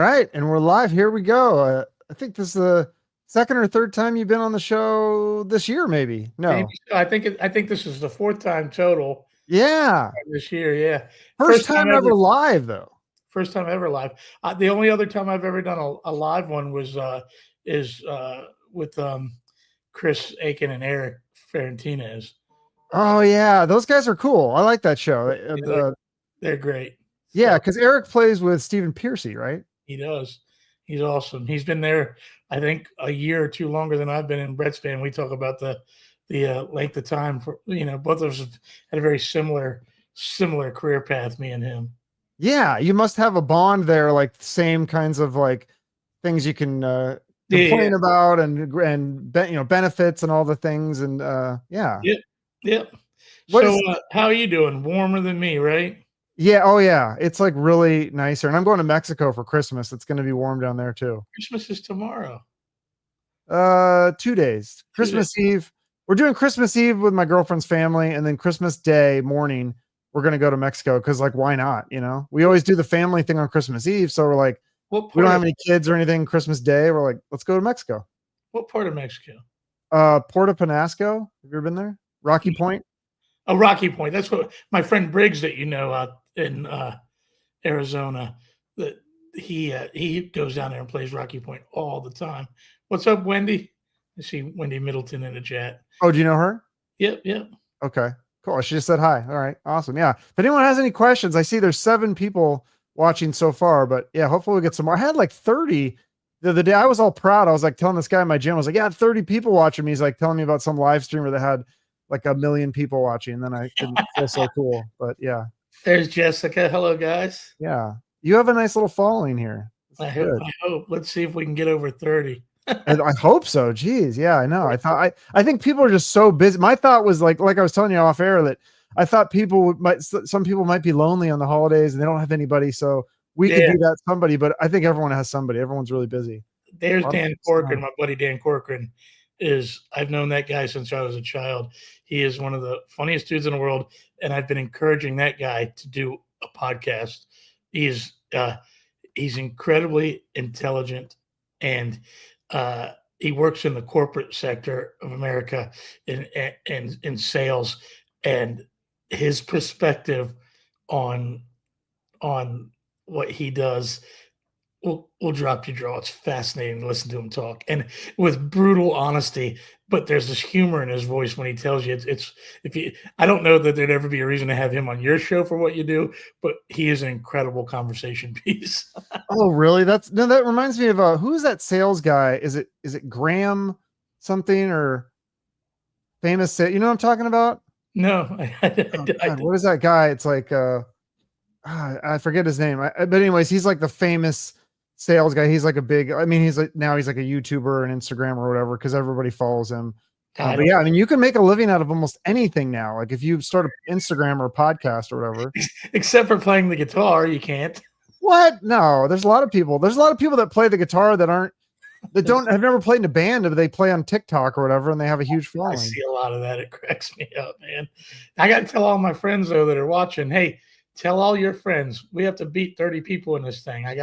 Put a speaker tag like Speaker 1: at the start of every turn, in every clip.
Speaker 1: All right, and we're live. Here we go. I think this is the second or third time you've been on the show this year, maybe.
Speaker 2: Maybe
Speaker 1: No.
Speaker 2: so. I think this is the fourth time total
Speaker 1: Yeah.
Speaker 2: this year. Yeah,
Speaker 1: First time ever live, though.
Speaker 2: first time ever live. The only other time I've ever done a live one was is with Chris Aiken and Eric Ferrantinez.
Speaker 1: Oh, yeah. Those guys are cool. I like that show.
Speaker 2: They're great.
Speaker 1: Yeah,
Speaker 2: So
Speaker 1: because Eric plays with Stephen Piercy, right?
Speaker 2: he does. He's awesome. He's been there, I think, a year or two longer than I've been in Bret's band. We talk about the length of time for both of us have had a very similar career path, me and him.
Speaker 1: Yeah, you must have a bond there, like same kinds of like things you can complain about and benefits and all the things and yeah.
Speaker 2: Yep. So how are you doing? Warmer than me, right?
Speaker 1: Yeah. Oh, yeah. It's like really nicer. And I'm going to Mexico for Christmas. It's going to be warm down there too.
Speaker 2: Christmas is tomorrow.
Speaker 1: 2 days. Christmas Eve. We're doing Christmas Eve with my girlfriend's family, and then Christmas Day morning, we're going to go to Mexico because, like, why not? We always do the family thing on Christmas Eve. So we're like, we don't have any kids or anything. Christmas Day, we're like, let's go to Mexico.
Speaker 2: What part of Mexico?
Speaker 1: Puerto Penasco. Have you ever been there? Rocky Point.
Speaker 2: Oh, Rocky Point. That's what my friend Briggs that out in Arizona, that he goes down there and plays Rocky Point all the time. What's up, Wendy? I see Wendy Middleton in the chat.
Speaker 1: Oh, do you know her?
Speaker 2: Yep.
Speaker 1: Okay, cool. She just said hi. All right, awesome. Yeah. If anyone has any questions, I see there's 7 people watching so far, but yeah, hopefully we'll get some more. I had like 30 the other day. I was all proud. I was like telling this guy in my gym, I was like, yeah, 30 people watching me. He's like telling me about some live streamer that had like 1 million people watching. And then I didn't feel so cool, but yeah.
Speaker 2: There's Jessica. Hello, guys.
Speaker 1: Yeah. You have a nice little following here.
Speaker 2: I hope. Let's see if we can get over 30.
Speaker 1: I hope so. Geez. Yeah, I know. I think people are just so busy. My thought was like I was telling you off air that I thought some people might be lonely on the holidays and they don't have anybody. So we could do that somebody, but I think everyone has somebody. Everyone's really busy.
Speaker 2: There's Dan Corcoran. My buddy Dan Corcoran I've known that guy since I was a child. He is one of the funniest dudes in the world. And I've been encouraging that guy to do a podcast. He's incredibly intelligent, and he works in the corporate sector of America in sales, and his perspective on what he does will drop your jaw. It's fascinating to listen to him talk, and with brutal honesty. But there's this humor in his voice when he tells you I don't know that there'd ever be a reason to have him on your show for what you do, but he is an incredible conversation piece.
Speaker 1: Oh, really? That reminds me of who's that sales guy? Is it Graham something or famous? You know what I'm talking about?
Speaker 2: No.
Speaker 1: What is that guy? It's like I forget his name. But anyways, he's like the famous sales guy. He's like he's like a YouTuber and Instagram or whatever because everybody follows him. But yeah, I mean, you can make a living out of almost anything now. Like if you start an Instagram or a podcast or whatever.
Speaker 2: Except for playing the guitar, you can't.
Speaker 1: What? No, there's a lot of people. There's a lot of people that play the guitar that have never played in a band, but they play on TikTok or whatever, and they have a huge following.
Speaker 2: I see a lot of that. It cracks me up, man. I got to tell all my friends though that are watching, hey, tell all your friends we have to beat 30 people in this thing. I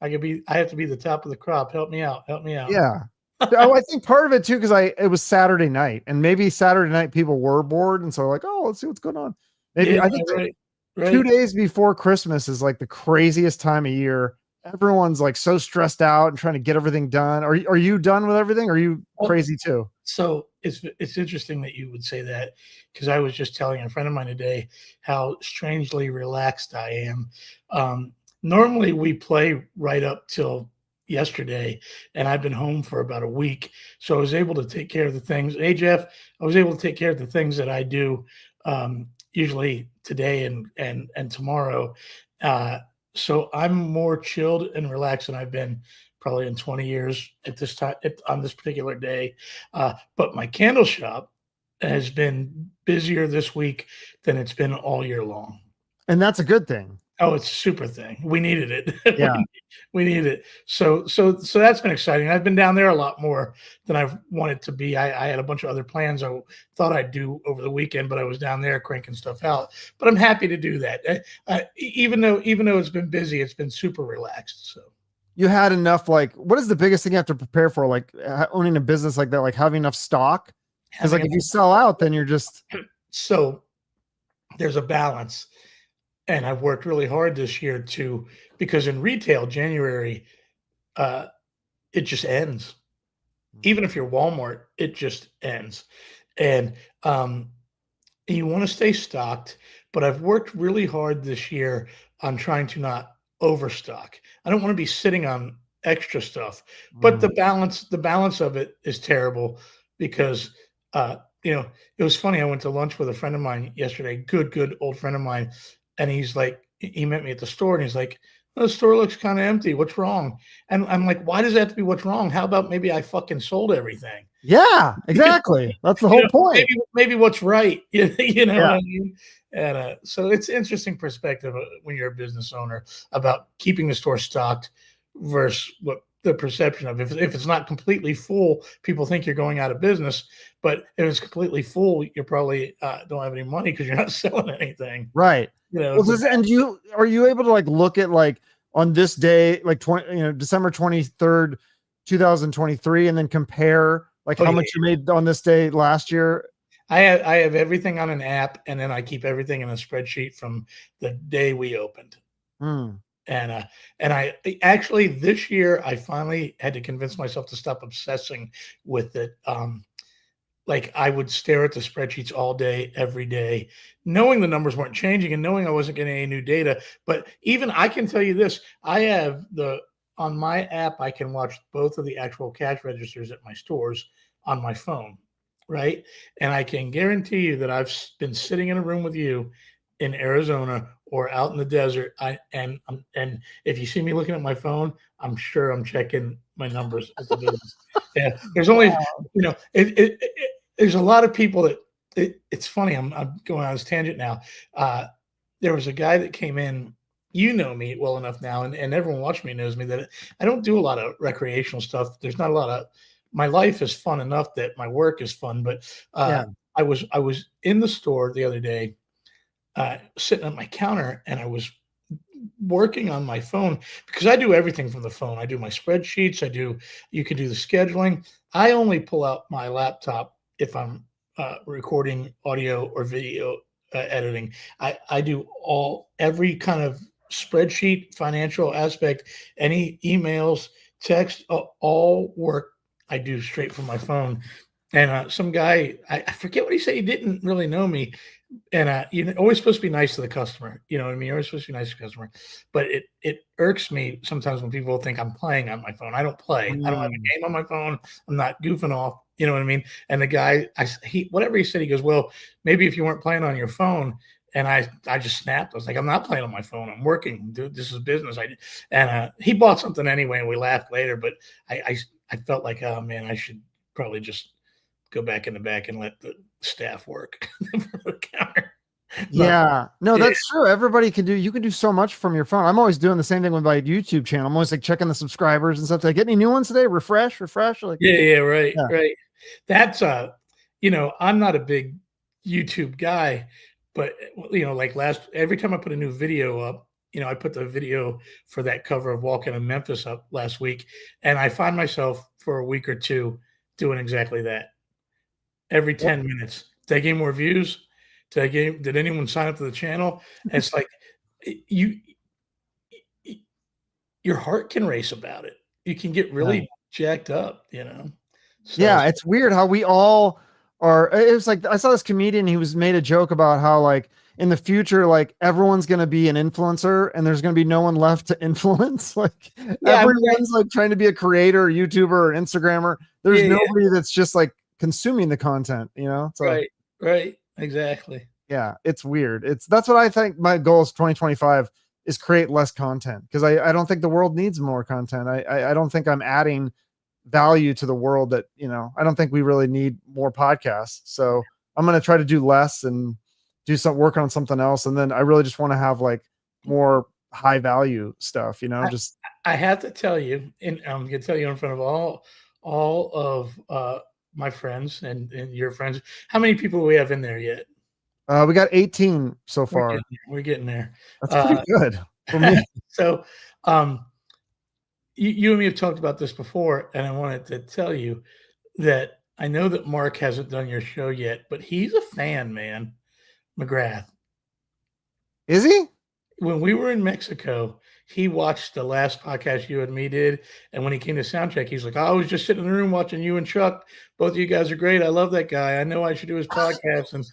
Speaker 2: have to be the top of the crop. Help me out.
Speaker 1: Yeah. I think part of it too, because it was Saturday night, and maybe Saturday night people were bored, and so like, oh, let's see what's going on. Maybe I think right. 2 days before Christmas is like the craziest time of year. Everyone's like so stressed out and trying to get everything done. Are you done with everything? Or are you crazy too?
Speaker 2: So it's interesting that you would say that, because I was just telling a friend of mine today how strangely relaxed I am. Normally we play right up till yesterday, and I've been home for about a week, so I was able to take care of the things. Hey Jeff, I was able to take care of the things that I do usually today and tomorrow. So I'm more chilled and relaxed than I've been probably in 20 years at this time on this particular day. But my candle shop has been busier this week than it's been all year long.
Speaker 1: And that's a good thing.
Speaker 2: Oh, it's a super thing. We needed it.
Speaker 1: Yeah.
Speaker 2: we needed it. So that's been exciting. I've been down there a lot more than I've wanted to be. I had a bunch of other plans I thought I'd do over the weekend, but I was down there cranking stuff out. But I'm happy to do that. Even though it's been busy, it's been super relaxed. So
Speaker 1: you had enough, like, what is the biggest thing you have to prepare for? Like owning a business like that, like having enough stock? Because like
Speaker 2: Having
Speaker 1: if you sell out, then you're just,
Speaker 2: so there's a balance, and I've worked really hard this year because in retail, January, uh, it just ends. Even if you're Walmart, it just ends. And you want to stay stocked, but I've worked really hard this year on trying to not overstock. I don't want to be sitting on extra stuff, but
Speaker 1: mm,
Speaker 2: the balance of it is terrible because uh, it was funny. I went to lunch with a friend of mine yesterday, good old friend of mine, and he's like, he met me at the store, and he's like, "Oh, the store looks kind of empty. What's wrong?" And I'm like, "Why does that have to be what's wrong? How about maybe I fucking sold everything?"
Speaker 1: yeah, exactly. That's the
Speaker 2: You
Speaker 1: whole
Speaker 2: know,
Speaker 1: point.
Speaker 2: maybe what's right. You know what
Speaker 1: Yeah.
Speaker 2: I mean? And so it's interesting perspective when you're a business owner about keeping the store stocked versus what the perception of if it's not completely full, people think you're going out of business. But if it's completely full, you probably don't have any money because you're not selling anything.
Speaker 1: Right.
Speaker 2: You know,
Speaker 1: Well,
Speaker 2: it's a
Speaker 1: and are you able to like look at like on this day, like 20, December 23rd, 2023, and then compare like
Speaker 2: oh
Speaker 1: how
Speaker 2: yeah.
Speaker 1: much you made on this day last year?
Speaker 2: I have everything on an app, and then I keep everything in a spreadsheet from the day we opened.
Speaker 1: Hmm.
Speaker 2: And I actually this year I finally had to convince myself to stop obsessing with it. Like I would stare at the spreadsheets all day, every day, knowing the numbers weren't changing and knowing I wasn't getting any new data. But even I can tell you this: I have on my app, I can watch both of the actual cash registers at my stores on my phone, right? And I can guarantee you that I've been sitting in a room with you in Arizona or out in the desert. And if you see me looking at my phone, I'm sure I'm checking my numbers at the business. Yeah, there's only there's a lot of people that it's funny. I'm going on this tangent now. There was a guy that came in. You know me well enough now, and everyone watching me knows me that I don't do a lot of recreational stuff. There's not a lot of my life is fun enough that my work is fun. But
Speaker 1: Yeah.
Speaker 2: I was in the store the other day, sitting at my counter, and I was working on my phone because I do everything from the phone. I do my spreadsheets. You can do the scheduling. I only pull out my laptop if I'm recording audio or video editing. I do every kind of spreadsheet, financial aspect, any emails, text, all work I do straight from my phone. And some guy, I forget what he said. He didn't really know me, and you're always supposed to be nice to the customer. You know what I mean? You're always supposed to be nice to the customer. But it irks me sometimes when people think I'm playing on my phone. I don't play. I don't have a
Speaker 1: Mm.
Speaker 2: game on my phone. I'm not goofing off. You know what I mean? And the guy, whatever he said, he goes, "Well, maybe if you weren't playing on your phone." And I just snapped. I was like, "I'm not playing on my phone. I'm working. Dude, this is business." And he bought something anyway, and we laughed later. But I felt like, oh man, I should probably just go back in the back and let the staff work for the counter. Not,
Speaker 1: Yeah, no,
Speaker 2: yeah,
Speaker 1: that's true. Everybody can do, you can do so much from your phone. I'm always doing the same thing with my YouTube channel. I'm always like checking the subscribers and stuff. Did I get any new ones today? Refresh. Like,
Speaker 2: yeah, right,
Speaker 1: yeah,
Speaker 2: right. That's I'm not a big YouTube guy, but like every time I put a new video up, I put the video for that cover of Walking in Memphis up last week, and I find myself for a week or two doing exactly that. Every
Speaker 1: yep,
Speaker 2: 10 minutes. Did I gain more views? Did anyone sign up to the channel? And it's like you your heart can race about it. You can get
Speaker 1: yeah.
Speaker 2: really jacked up. So
Speaker 1: Yeah, it's weird how we all are. It was like I saw this comedian. He was made a joke about how like in the future, like everyone's gonna be an influencer, and there's gonna be no one left to influence. Like
Speaker 2: yeah, I mean,
Speaker 1: everyone's like trying to be a creator, or YouTuber, or Instagrammer. There's
Speaker 2: yeah,
Speaker 1: nobody that's just like consuming the content. So
Speaker 2: right, right, exactly.
Speaker 1: yeah, it's weird. That's what I think my goal is 2025 is create less content because I don't think the world needs more content. I don't think I'm adding value to the world that, I don't think we really need more podcasts. So I'm going to try to do less and do some work on something else. And then I really just want to have like more high value stuff,
Speaker 2: I,
Speaker 1: just
Speaker 2: I have to tell you, and I'm gonna tell you in front of all of my friends and your friends, how many people we have in there yet?
Speaker 1: we got 18 so
Speaker 2: We're
Speaker 1: far.
Speaker 2: getting there. We're getting there.
Speaker 1: That's pretty
Speaker 2: Uh,
Speaker 1: good for me.
Speaker 2: so, um, you and me have talked about this before, and I wanted to tell you that I know that Mark hasn't done your show yet, but he's a fan, man. McGrath.
Speaker 1: Is he?
Speaker 2: When we were in Mexico, he watched the last podcast you and me did, and when he came to soundcheck, he's like, "I was just sitting in the room watching you and Chuck. Both of you guys are great. I love that guy. I know I should do his podcast." And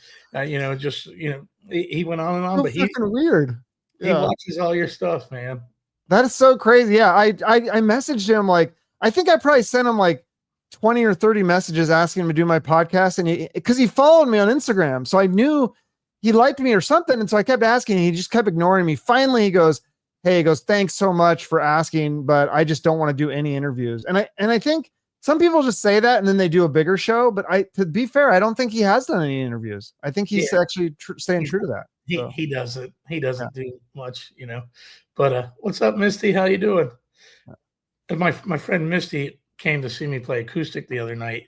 Speaker 2: he went on and on,
Speaker 1: So
Speaker 2: but
Speaker 1: fucking weird.
Speaker 2: he
Speaker 1: Yeah.
Speaker 2: watches all your stuff, man.
Speaker 1: That is so crazy. Yeah, I messaged him like I think I probably sent him like 20 or 30 messages asking him to do my podcast, and because he followed me on Instagram, so I knew he liked me or something, and so I kept asking. He just kept ignoring me. Finally, he goes, "Hey," he goes, "Thanks so much for asking, but I just don't want to do any interviews." And I think some people just say that and then they do a bigger show. But to be fair, I don't think he has done any interviews. I think he's actually staying true to that. So.
Speaker 2: He doesn't. He doesn't do much, But what's up, Misty? How you doing? My friend Misty came to see me play acoustic the other night.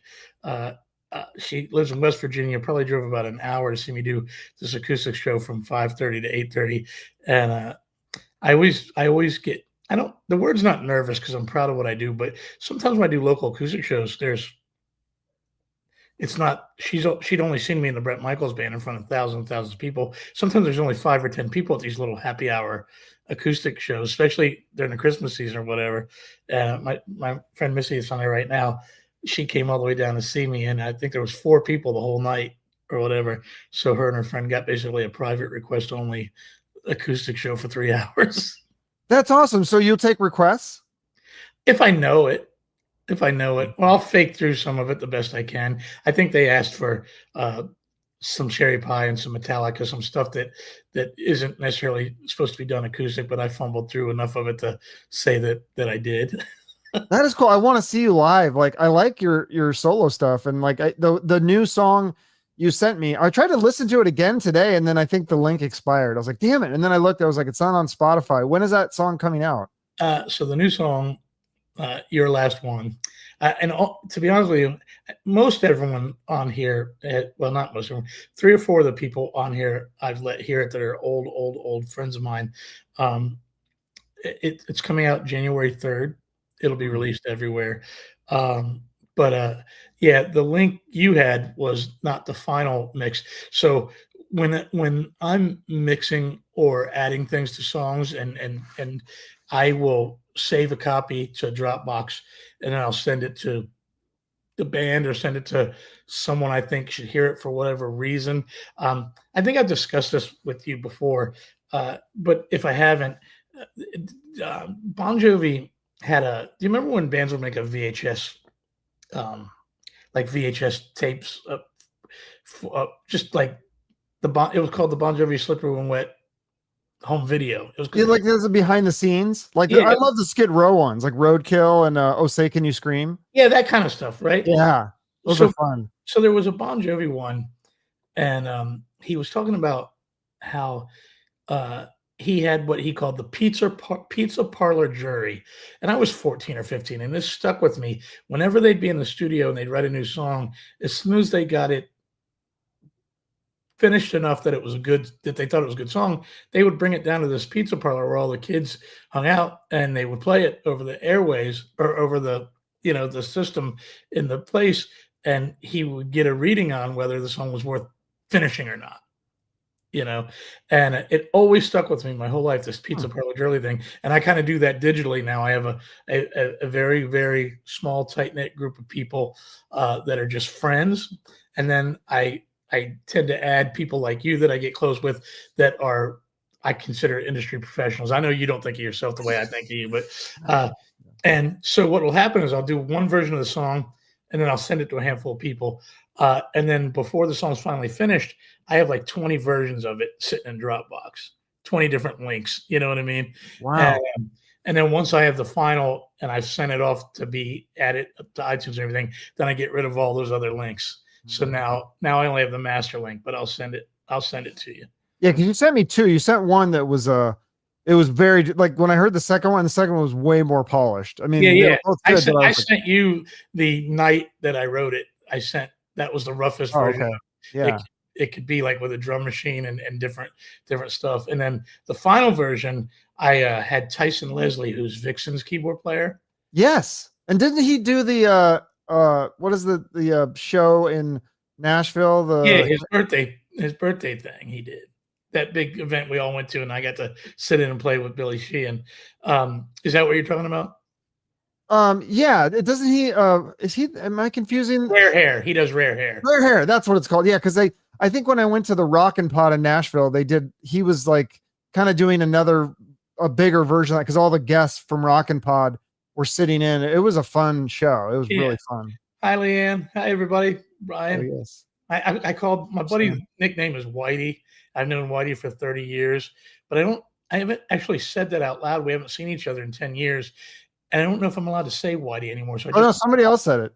Speaker 2: She lives in West Virginia. Probably drove about an hour to see me do this acoustic show from 5:30 to 8:30. And I always get. I don't. The word's not nervous because I'm proud of what I do. But sometimes when I do local acoustic shows, it's not. She'd only seen me in the Bret Michaels Band in front of thousands of people. Sometimes there's only 5 or 10 people at these little happy hour acoustic shows, especially during the Christmas season or whatever. My friend Missy is on there right now. She came all the way down to see me, and I think there was 4 people the whole night or whatever. So her and her friend got basically a private request only acoustic show for 3 hours.
Speaker 1: That's awesome. So you'll take requests?
Speaker 2: If I know it. Well, I'll fake through some of it the best I can. I think they asked for some cherry pie and some Metallica, some stuff that isn't necessarily supposed to be done acoustic, but I fumbled through enough of it to say that I did.
Speaker 1: That is cool. I want to see you live. Like I like your solo stuff, and like the new song you sent me. I tried to listen to it again today, and then I think the link expired. I was like, damn it! And then I looked. I was like, it's not on Spotify. When is that song coming out?
Speaker 2: So the new song. Your last one. To be honest with you, most everyone on here, well, not most everyone, 3 or 4 of the people on here I've let hear it that are old friends of mine. It's coming out January 3rd. It'll be released everywhere. But the link you had was not the final mix. So when I'm mixing or adding things to songs and I will save a copy to a Dropbox, and then I'll send it to the band or send it to someone I think should hear it for whatever reason. I think I've discussed this with you before, but if I haven't, Bon Jovi had do you remember when bands would make a VHS, like VHS tapes, just like it was called the Bon Jovi Slippery When Wet home video. It was
Speaker 1: like there's a behind the scenes. Like I love the Skid Row ones, like Roadkill and Oh Say Can You Scream.
Speaker 2: Yeah, that kind of stuff, right?
Speaker 1: Yeah, those are fun.
Speaker 2: So there was a Bon Jovi one, and he was talking about how he had what he called the pizza parlor jury, and I was 14 or 15, and this stuck with me. Whenever they'd be in the studio and they'd write a new song, as soon as they got it finished enough that they thought it was a good song, they would bring it down to this pizza parlor where all the kids hung out, and they would play it over the airways or over the the system in the place, and he would get a reading on whether the song was worth finishing or not. And it always stuck with me my whole life, this pizza parlor jury thing. And I kind of do that digitally now. I have a very, very small, tight-knit group of people that are just friends, and then I tend to add people like you that I get close with that I consider industry professionals. I know you don't think of yourself the way I think of you, but and so what will happen is I'll do one version of the song, and then I'll send it to a handful of people. And then before the song's finally finished, I have like 20 versions of it sitting in Dropbox, 20 different links. You know what I mean?
Speaker 1: Wow.
Speaker 2: And then once I have the final and I've sent it off to be added to iTunes and everything, then I get rid of all those other links. So now I only have the master link, but I'll send it to you.
Speaker 1: Yeah, because you sent me 2. You sent one that was it was very like when I heard the second one was way more polished. I mean,
Speaker 2: yeah. I
Speaker 1: good,
Speaker 2: sent you the night that I wrote it. That was the roughest version.
Speaker 1: Okay. Yeah.
Speaker 2: It could be like with a drum machine and different stuff. And then the final version, I had Tyson Leslie, who's Vixen's keyboard player.
Speaker 1: Yes. And didn't he do the what is the show in Nashville?
Speaker 2: Yeah,
Speaker 1: The
Speaker 2: his birthday thing he did. That big event we all went to, and I got to sit in and play with Billy Sheehan. Is that what you're talking about?
Speaker 1: yeah, it doesn't he is he am I confusing?
Speaker 2: Rare hair. He does rare hair.
Speaker 1: Rare hair, that's what it's called. Yeah, because I think when I went to the Rockin' Pod in Nashville, he was like kind of doing a bigger version of that because all the guests from Rockin' Pod were sitting in. It was a fun show. It was
Speaker 2: Yeah.
Speaker 1: really fun.
Speaker 2: Hi, Leanne. Hi, everybody.
Speaker 1: Oh,
Speaker 2: Brian.
Speaker 1: yes.
Speaker 2: I called my buddy's nickname is Whitey. I've known Whitey for 30 years, but I haven't actually said that out loud. We haven't seen each other in 10 years. And I don't know if I'm allowed to say Whitey anymore. So
Speaker 1: Oh no, somebody else said it.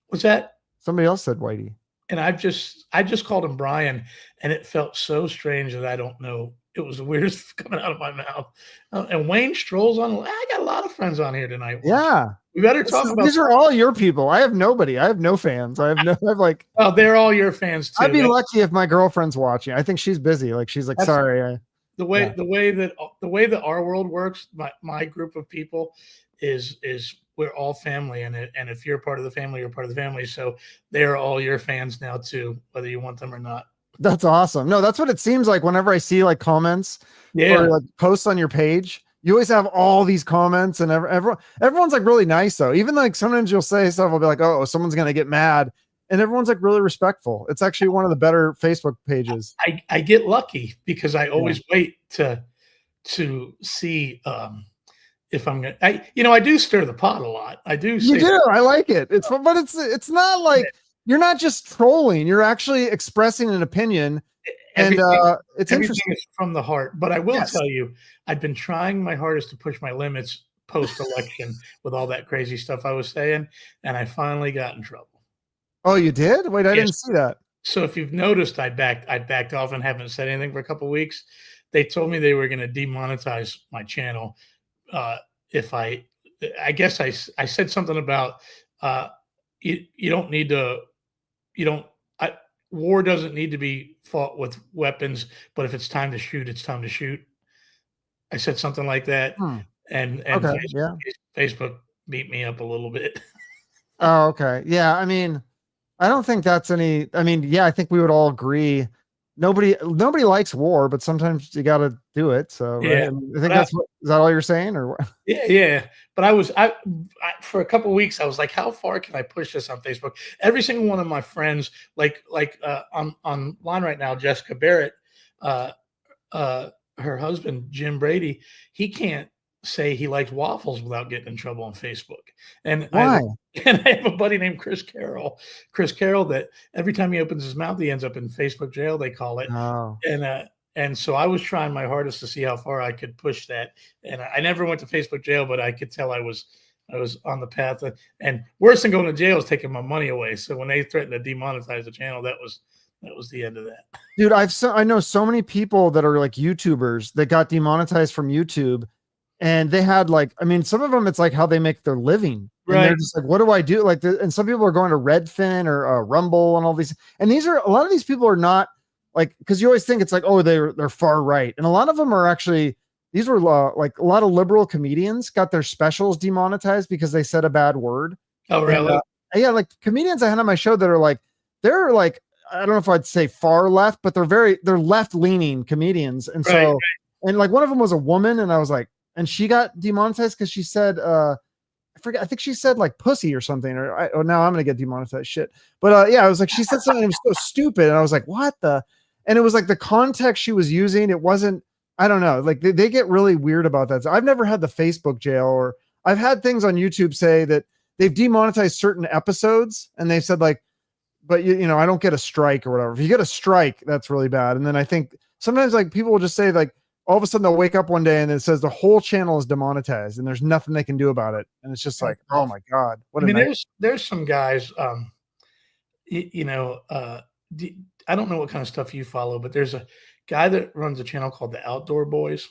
Speaker 2: what's that?
Speaker 1: Somebody else said Whitey.
Speaker 2: And I just called him Brian, and it felt so strange that I don't know. It was the weirdest coming out of my mouth. And Wayne Stroll's on. I got a lot of friends on here tonight.
Speaker 1: Yeah.
Speaker 2: We better talk about.
Speaker 1: These are all your people. I have nobody. I have no fans. I have like.
Speaker 2: Oh, they're all your fans too.
Speaker 1: I'd be lucky if my girlfriend's watching. I think she's busy. Like she's like, sorry.
Speaker 2: The way that our world works, my group of people is we're all family, and if you're part of the family, you're part of the family. So they're all your fans now too, whether you want them or not.
Speaker 1: That's awesome. No, that's what it seems like whenever I see like comments or like posts on your page. You always have all these comments, and everyone's like really nice though. Even like sometimes you'll say stuff, I'll be like, oh, someone's gonna get mad, and everyone's like really respectful. It's actually one of the better Facebook pages.
Speaker 2: I get lucky because I always wait to see if I'm gonna. I do stir the pot a lot. I do.
Speaker 1: You do. I like it. It's fun, but it's not like you're not just trolling. You're actually expressing an opinion. And it's interesting.
Speaker 2: Is from the heart. But I will tell you, I've been trying my hardest to push my limits post-election with all that crazy stuff I was saying, and I finally got in trouble.
Speaker 1: Oh, you did? Wait, I didn't see that.
Speaker 2: So if you've noticed, I backed off and haven't said anything for a couple of weeks. They told me they were going to demonetize my channel if I guess I said something about you don't need to war doesn't need to be fought with weapons, but if it's time to shoot, it's time to shoot. I said something like that, and Facebook beat me up a little bit.
Speaker 1: Oh, okay. Yeah, I mean, I don't think that's any. I mean, yeah, I think we would all agree. Nobody likes war, but sometimes you got to do it. So
Speaker 2: yeah,
Speaker 1: right? I think is that all you're saying, or what?
Speaker 2: Yeah. But I for a couple of weeks I was like, how far can I push this on Facebook? Every single one of my friends, like online right now, Jessica Barrett, her husband Jim Brady, he can't say he likes waffles without getting in trouble on Facebook. And
Speaker 1: why?
Speaker 2: I have a buddy named Chris Carroll, that every time he opens his mouth, he ends up in Facebook jail, they call it.
Speaker 1: Oh.
Speaker 2: And so I was trying my hardest to see how far I could push that. And I never went to Facebook jail, but I could tell I was on the path. And worse than going to jail is taking my money away. So when they threatened to demonetize the channel, that was the end of that.
Speaker 1: Dude, I know so many people that are like YouTubers that got demonetized from YouTube. And they had like, I mean, some of them, it's like how they make their living. And they're just like, what do I do? Like, and some people are going to Redfin or Rumble and all these. And a lot of these people are not like, because you always think it's like, oh, they're far right. And a lot of them are actually, these were like a lot of liberal comedians got their specials demonetized because they said a bad word.
Speaker 2: Oh, really?
Speaker 1: And, yeah, like comedians I had on my show that are like, they're like, I don't know if I'd say far left, but they're left leaning comedians. And so, and like one of them was a woman, and I was like, and she got demonetized because she said, I forget, I think she said like pussy or something, or now I'm going to get demonetized shit. But yeah, I was like, she said something that was so stupid. And I was like, what the? And it was like the context she was using. It wasn't, I don't know. Like they get really weird about that. So I've never had the Facebook jail, or I've had things on YouTube say that they've demonetized certain episodes, and they've said like, but you know, I don't get a strike or whatever. If you get a strike, that's really bad. And then I think sometimes like people will just say like, all of a sudden they'll wake up one day and it says the whole channel is demonetized and there's nothing they can do about it. And it's just like, oh my God.
Speaker 2: I mean, there's some guys, I don't know what kind of stuff you follow, but there's a guy that runs a channel called the Outdoor Boys.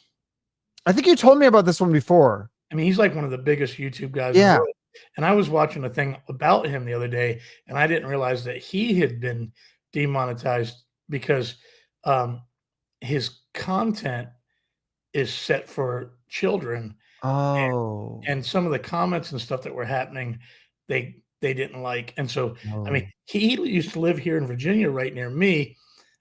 Speaker 1: I think you told me about this one before.
Speaker 2: I mean, he's like one of the biggest YouTube guys in the world. And I was watching a thing about him the other day, and I didn't realize that he had been demonetized because his content is set for children,
Speaker 1: Oh.
Speaker 2: And some of the comments and stuff that were happening, they didn't like. And so, I mean,
Speaker 1: Oh.
Speaker 2: he used to live here in Virginia, right near me,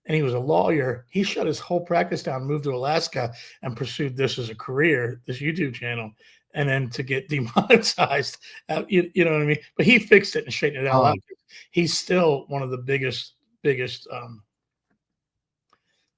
Speaker 2: and he was a lawyer. He shut his whole practice down, moved to Alaska, and pursued this as a career, this YouTube channel, and then to get demonetized. You know what I mean? But he fixed it and straightened it out.
Speaker 1: Oh.
Speaker 2: He's still one of the biggest YouTubers.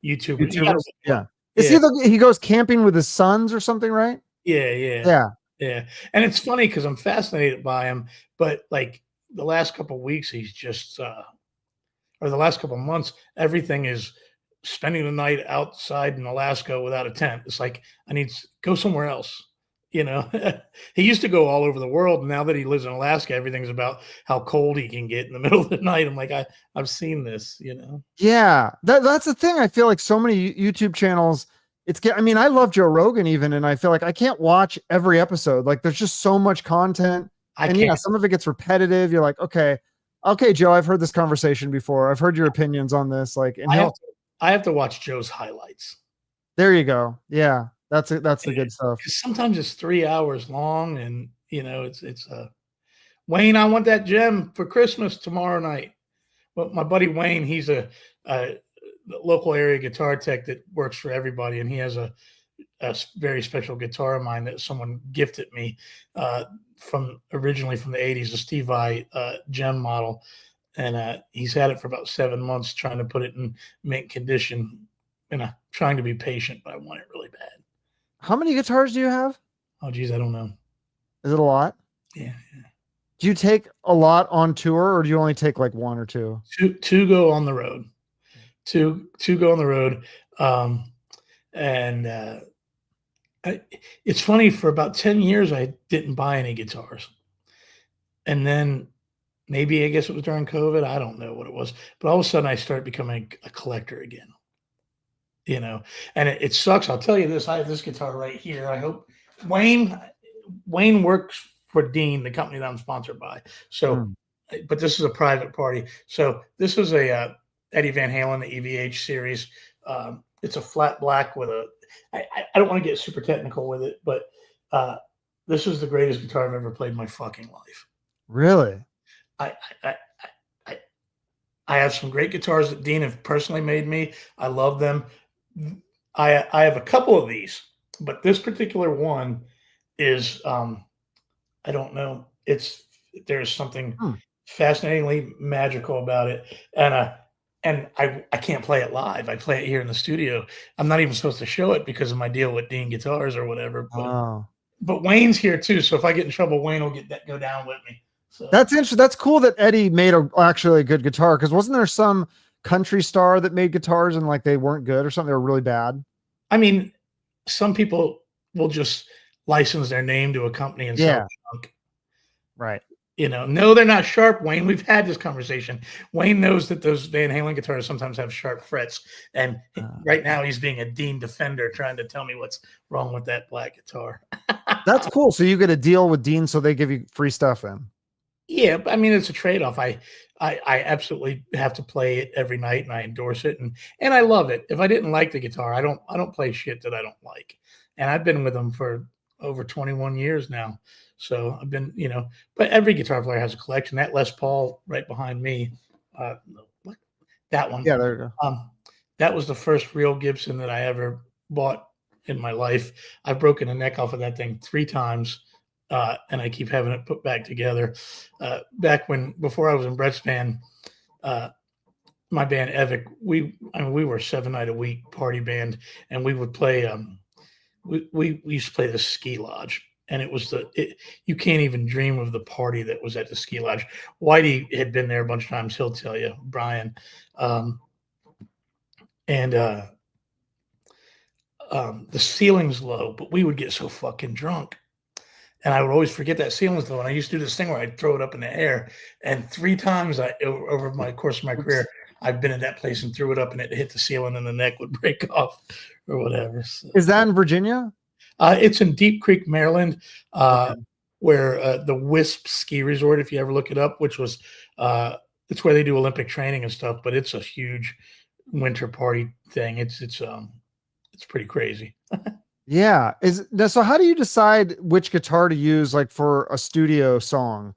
Speaker 2: You
Speaker 1: YouTubers?
Speaker 2: gotta,
Speaker 1: Yeah. Is
Speaker 2: yeah,
Speaker 1: he goes camping with his sons or something, right?
Speaker 2: yeah, yeah.
Speaker 1: Yeah.
Speaker 2: Yeah, and it's funny because I'm fascinated by him, but, like, the last couple of weeks, he's just, or the last couple of months, everything is spending the night outside in Alaska without a tent. It's like, I need to go somewhere else, you know? He used to go all over the world, and now that he lives in Alaska, everything's about how cold he can get in the middle of the night. I'm like, I've seen this, you know?
Speaker 1: Yeah. That's the thing. I feel like so many YouTube channels, I mean, I love Joe Rogan even, and I feel like I can't watch every episode. Like there's just so much content.
Speaker 2: I
Speaker 1: And yeah,
Speaker 2: can't.
Speaker 1: some of it gets repetitive. You're like, okay, Joe, I've heard this conversation before. I've heard your opinions on this. Like, and
Speaker 2: I have
Speaker 1: he'll
Speaker 2: to I have to watch Joe's highlights.
Speaker 1: there you go. Yeah, that's the good stuff.
Speaker 2: 'Cause sometimes it's 3 hours long and, you know, Wayne, I want that gem for Christmas tomorrow night. Well, my buddy Wayne, he's a local area guitar tech that works for everybody, and he has a very special guitar of mine that someone gifted me from originally from the '80s, a Steve Vai gem model, and he's had it for about 7 months, trying to put it in mint condition. And I'm trying to be patient, but I want it really bad.
Speaker 1: How many guitars do you have?
Speaker 2: Oh, geez, I don't know.
Speaker 1: Is it a lot?
Speaker 2: Yeah,
Speaker 1: Do you take a lot on tour, or do you only take like one or two?
Speaker 2: two go on the road. Two go on the road. And it's funny, for about 10 years, I didn't buy any guitars. And then maybe, I guess it was during COVID. I don't know what it was. But all of a sudden, I started becoming a collector again, you know, and it sucks. I'll tell you this. I have this guitar right here. I hope Wayne, Wayne works for Dean, the company that I'm sponsored by. So,
Speaker 1: Hmm.
Speaker 2: but this is a private party. So this is a Eddie Van Halen, the EVH series. It's a flat black with I don't want to get super technical with it, but this is the greatest guitar I've ever played in my fucking life.
Speaker 1: Really?
Speaker 2: I, I, I, I have some great guitars that Dean have personally made me. I love them. I have a couple of these, but this particular one is I don't know. There's something
Speaker 1: Hmm.
Speaker 2: fascinatingly magical about it, and I can't play it live. I play it here in the studio. I'm not even supposed to show it because of my deal with Dean Guitars or whatever.
Speaker 1: Oh,
Speaker 2: But Wayne's here too, so if I get in trouble, Wayne will go down with me. So
Speaker 1: that's interesting. That's cool that Eddie made actually a good guitar. Because wasn't there some country star that made guitars and like they weren't good or something? They were really bad.
Speaker 2: I mean, some people will just license their name to a company and sell
Speaker 1: Yeah.
Speaker 2: junk.
Speaker 1: Right.
Speaker 2: You know, no, they're not sharp, Wayne. We've had this conversation. Wayne knows that those Van Halen guitars sometimes have sharp frets. And right now he's being a Dean defender, trying to tell me what's wrong with that black guitar.
Speaker 1: That's cool. So you get a deal with Dean, so they give you free stuff in.
Speaker 2: Yeah, I mean, it's a trade-off. I absolutely have to play it every night, and I endorse it, and I love it. If I didn't like the guitar, I don't play shit that I don't like. And I've been with them for over 21 years now. So I've been, you know, but every guitar player has a collection. That Les Paul right behind me, what? That one.
Speaker 1: Yeah, there you go.
Speaker 2: That was the first real Gibson that I ever bought in my life. I've broken the neck off of that thing 3 times. And I keep having it put back together. Back before I was in Bret's band, my band Evick, we were 7-night-a-week party band, and we would play. We used to play the ski lodge, and it was you can't even dream of the party that was at the ski lodge. Whitey had been there a bunch of times. He'll tell you, Brian, and the ceiling's low, but we would get so fucking drunk. And I would always forget that ceiling's low. And I used to do this thing where I'd throw it up in the air. And 3 times over my course of my career, I've been in that place and threw it up and it hit the ceiling and the neck would break off or whatever. So,
Speaker 1: Is that in Virginia?
Speaker 2: it's in Deep Creek, Maryland,
Speaker 1: Okay.
Speaker 2: where the Wisp Ski Resort, if you ever look it up, which was it's where they do Olympic training and stuff. But it's a huge winter party thing. It's pretty crazy.
Speaker 1: Yeah. So how do you decide which guitar to use like for a studio song?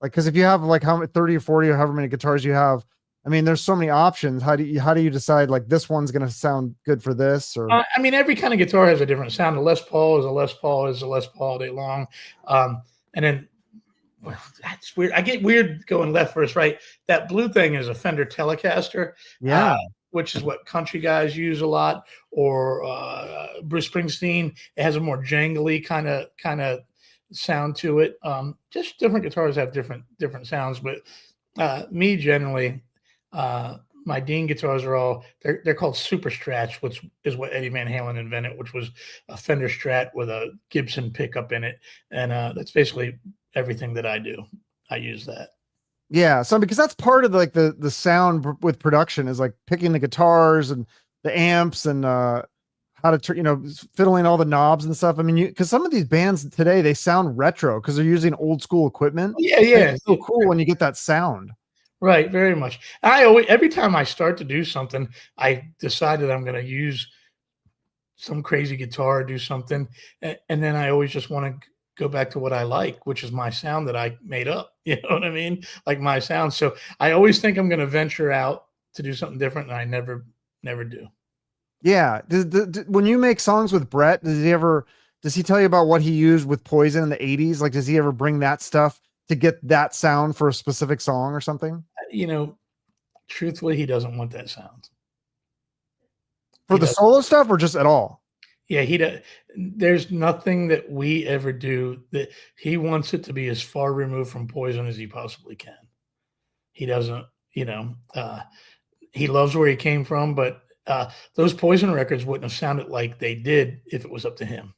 Speaker 1: Like, because if you have like how many 30 or 40 or however many guitars you have, I mean, there's so many options. How do you decide like this one's gonna sound good for this or
Speaker 2: I mean, every kind of guitar has a different sound. A Les Paul is a Les Paul is a Les Paul all day long. And then well, that's weird. I get weird going left versus right. That blue thing is a Fender Telecaster, uh,
Speaker 1: yeah.
Speaker 2: which is what country guys use a lot, or Bruce Springsteen. It has a more jangly kind of sound to it. Just different guitars have different sounds, but me generally, uh, my Dean guitars are all they're called Super Strats, which is what Eddie Van Halen invented, which was a Fender Strat with a Gibson pickup in it, and that's basically everything that I do. I use that.
Speaker 1: Yeah, so because that's part of like the sound with production is like picking the guitars and the amps and how to fiddling all the knobs and stuff. I mean, because some of these bands today they sound retro because they're using old school equipment.
Speaker 2: Yeah,
Speaker 1: And
Speaker 2: yeah,
Speaker 1: it's so cool when you get that sound.
Speaker 2: right, very much. I always every time I start to do something, I decided I'm going to use some crazy guitar, do something, and then I always just want to go back to what I like, which is my sound that I made up. You know what I mean? Like my sound. So I always think I'm going to venture out to do something different, and I never do.
Speaker 1: Yeah, when you make songs with Bret, does he tell you about what he used with Poison in the '80s? Like, does he ever bring that stuff to get that sound for a specific song or something
Speaker 2: You know, truthfully, he doesn't want that sound.
Speaker 1: for
Speaker 2: He
Speaker 1: the
Speaker 2: does.
Speaker 1: solo stuff or just at all?
Speaker 2: Yeah, he does. There's nothing that we ever do that he wants it to be as far removed from Poison as he possibly can. He doesn't, he loves where he came from, but those Poison records wouldn't have sounded like they did if it was up to him.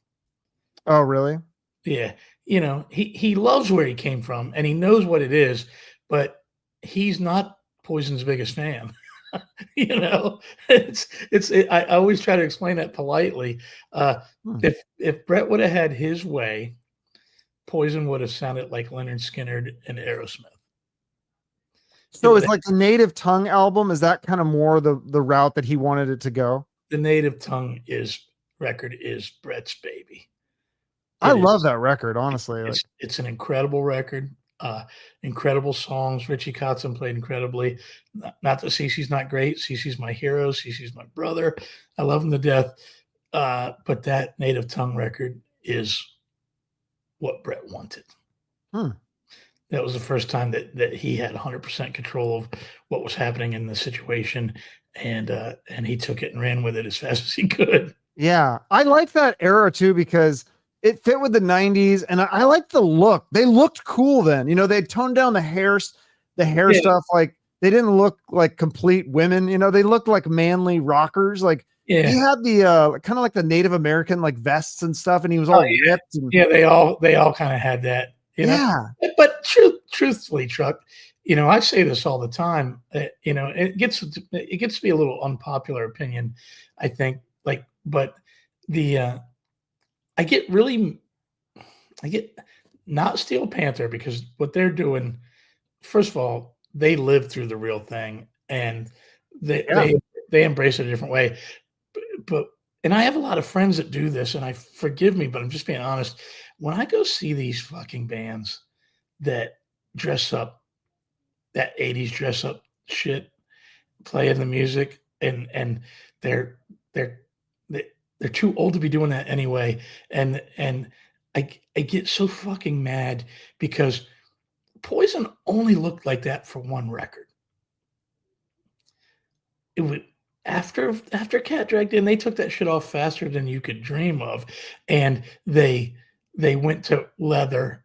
Speaker 1: Oh, really?
Speaker 2: Yeah, he loves where he came from and he knows what it is, but he's not Poison's biggest fan. You know, I always try to explain that politely.
Speaker 1: Hmm.
Speaker 2: If Bret would have had his way, Poison would have sounded like Leonard Skinner and Aerosmith. It
Speaker 1: So
Speaker 2: would
Speaker 1: it's
Speaker 2: have,
Speaker 1: like the Native Tongue album. Is that kind of more the route that he wanted it to go?
Speaker 2: the Native Tongue is record is Bret's baby.
Speaker 1: I
Speaker 2: It
Speaker 1: love
Speaker 2: is.
Speaker 1: that record, honestly. Like,
Speaker 2: It's an incredible record. Incredible songs. Richie Kotzen played incredibly. Not that Cece's not great. Cece's my hero. Cece's my brother. I love him to death. But that Native Tongue record is what Bret wanted.
Speaker 1: hmm.
Speaker 2: That was the first time that he had 100% control of what was happening in the situation, and he took it and ran with it as fast as he could.
Speaker 1: Yeah, I like that era too because it fit with the '90s, and I like the look. They looked cool then. They toned down the hair
Speaker 2: Yeah,
Speaker 1: stuff. Like they didn't look like complete women. They looked like manly rockers. Like he
Speaker 2: yeah.
Speaker 1: had the kind of like the Native American like vests and stuff, and he was
Speaker 2: Oh
Speaker 1: all
Speaker 2: yeah,
Speaker 1: ripped and
Speaker 2: yeah. They all kind of had that, you know.
Speaker 1: yeah,
Speaker 2: But truthfully, Chuck, I say this all the time. It gets to be a little unpopular opinion, I think. Like, but the I get really I get not Steel Panther because what they're doing. First of all, they lived through the real thing and they
Speaker 1: yeah.
Speaker 2: they they embrace it a different way. But and I have a lot of friends that do this, and I forgive me, but I'm just being honest. When I go see these fucking bands that dress up, that 80s dress up shit, playing the music, and they're they're they- they're too old to be doing that anyway. And I get so fucking mad because Poison only looked like that for one record. It would after Cat Dragged In, they took that shit off faster than you could dream of, and they went to leather.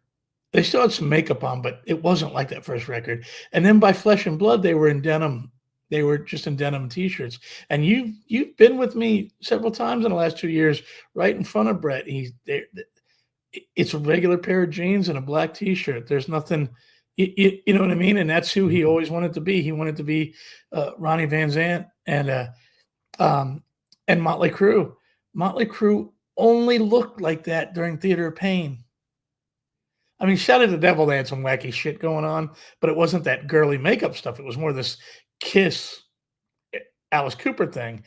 Speaker 2: They still had some makeup on, but it wasn't like that first record. And then by Flesh and Blood, they were in denim. They were just in denim t-shirts. And you've been with me several times in the last 2 years, right in front of Bret. It's a regular pair of jeans and a black t-shirt. There's nothing, you know what I mean? And that's who he always wanted to be. He wanted to be Ronnie Van Zant um, and Motley Crue. Motley Crue only looked like that during Theater of Pain. I mean, Shout at the Devil, they had some wacky shit going on, but it wasn't that girly makeup stuff. It was more this Kiss Alice Cooper thing.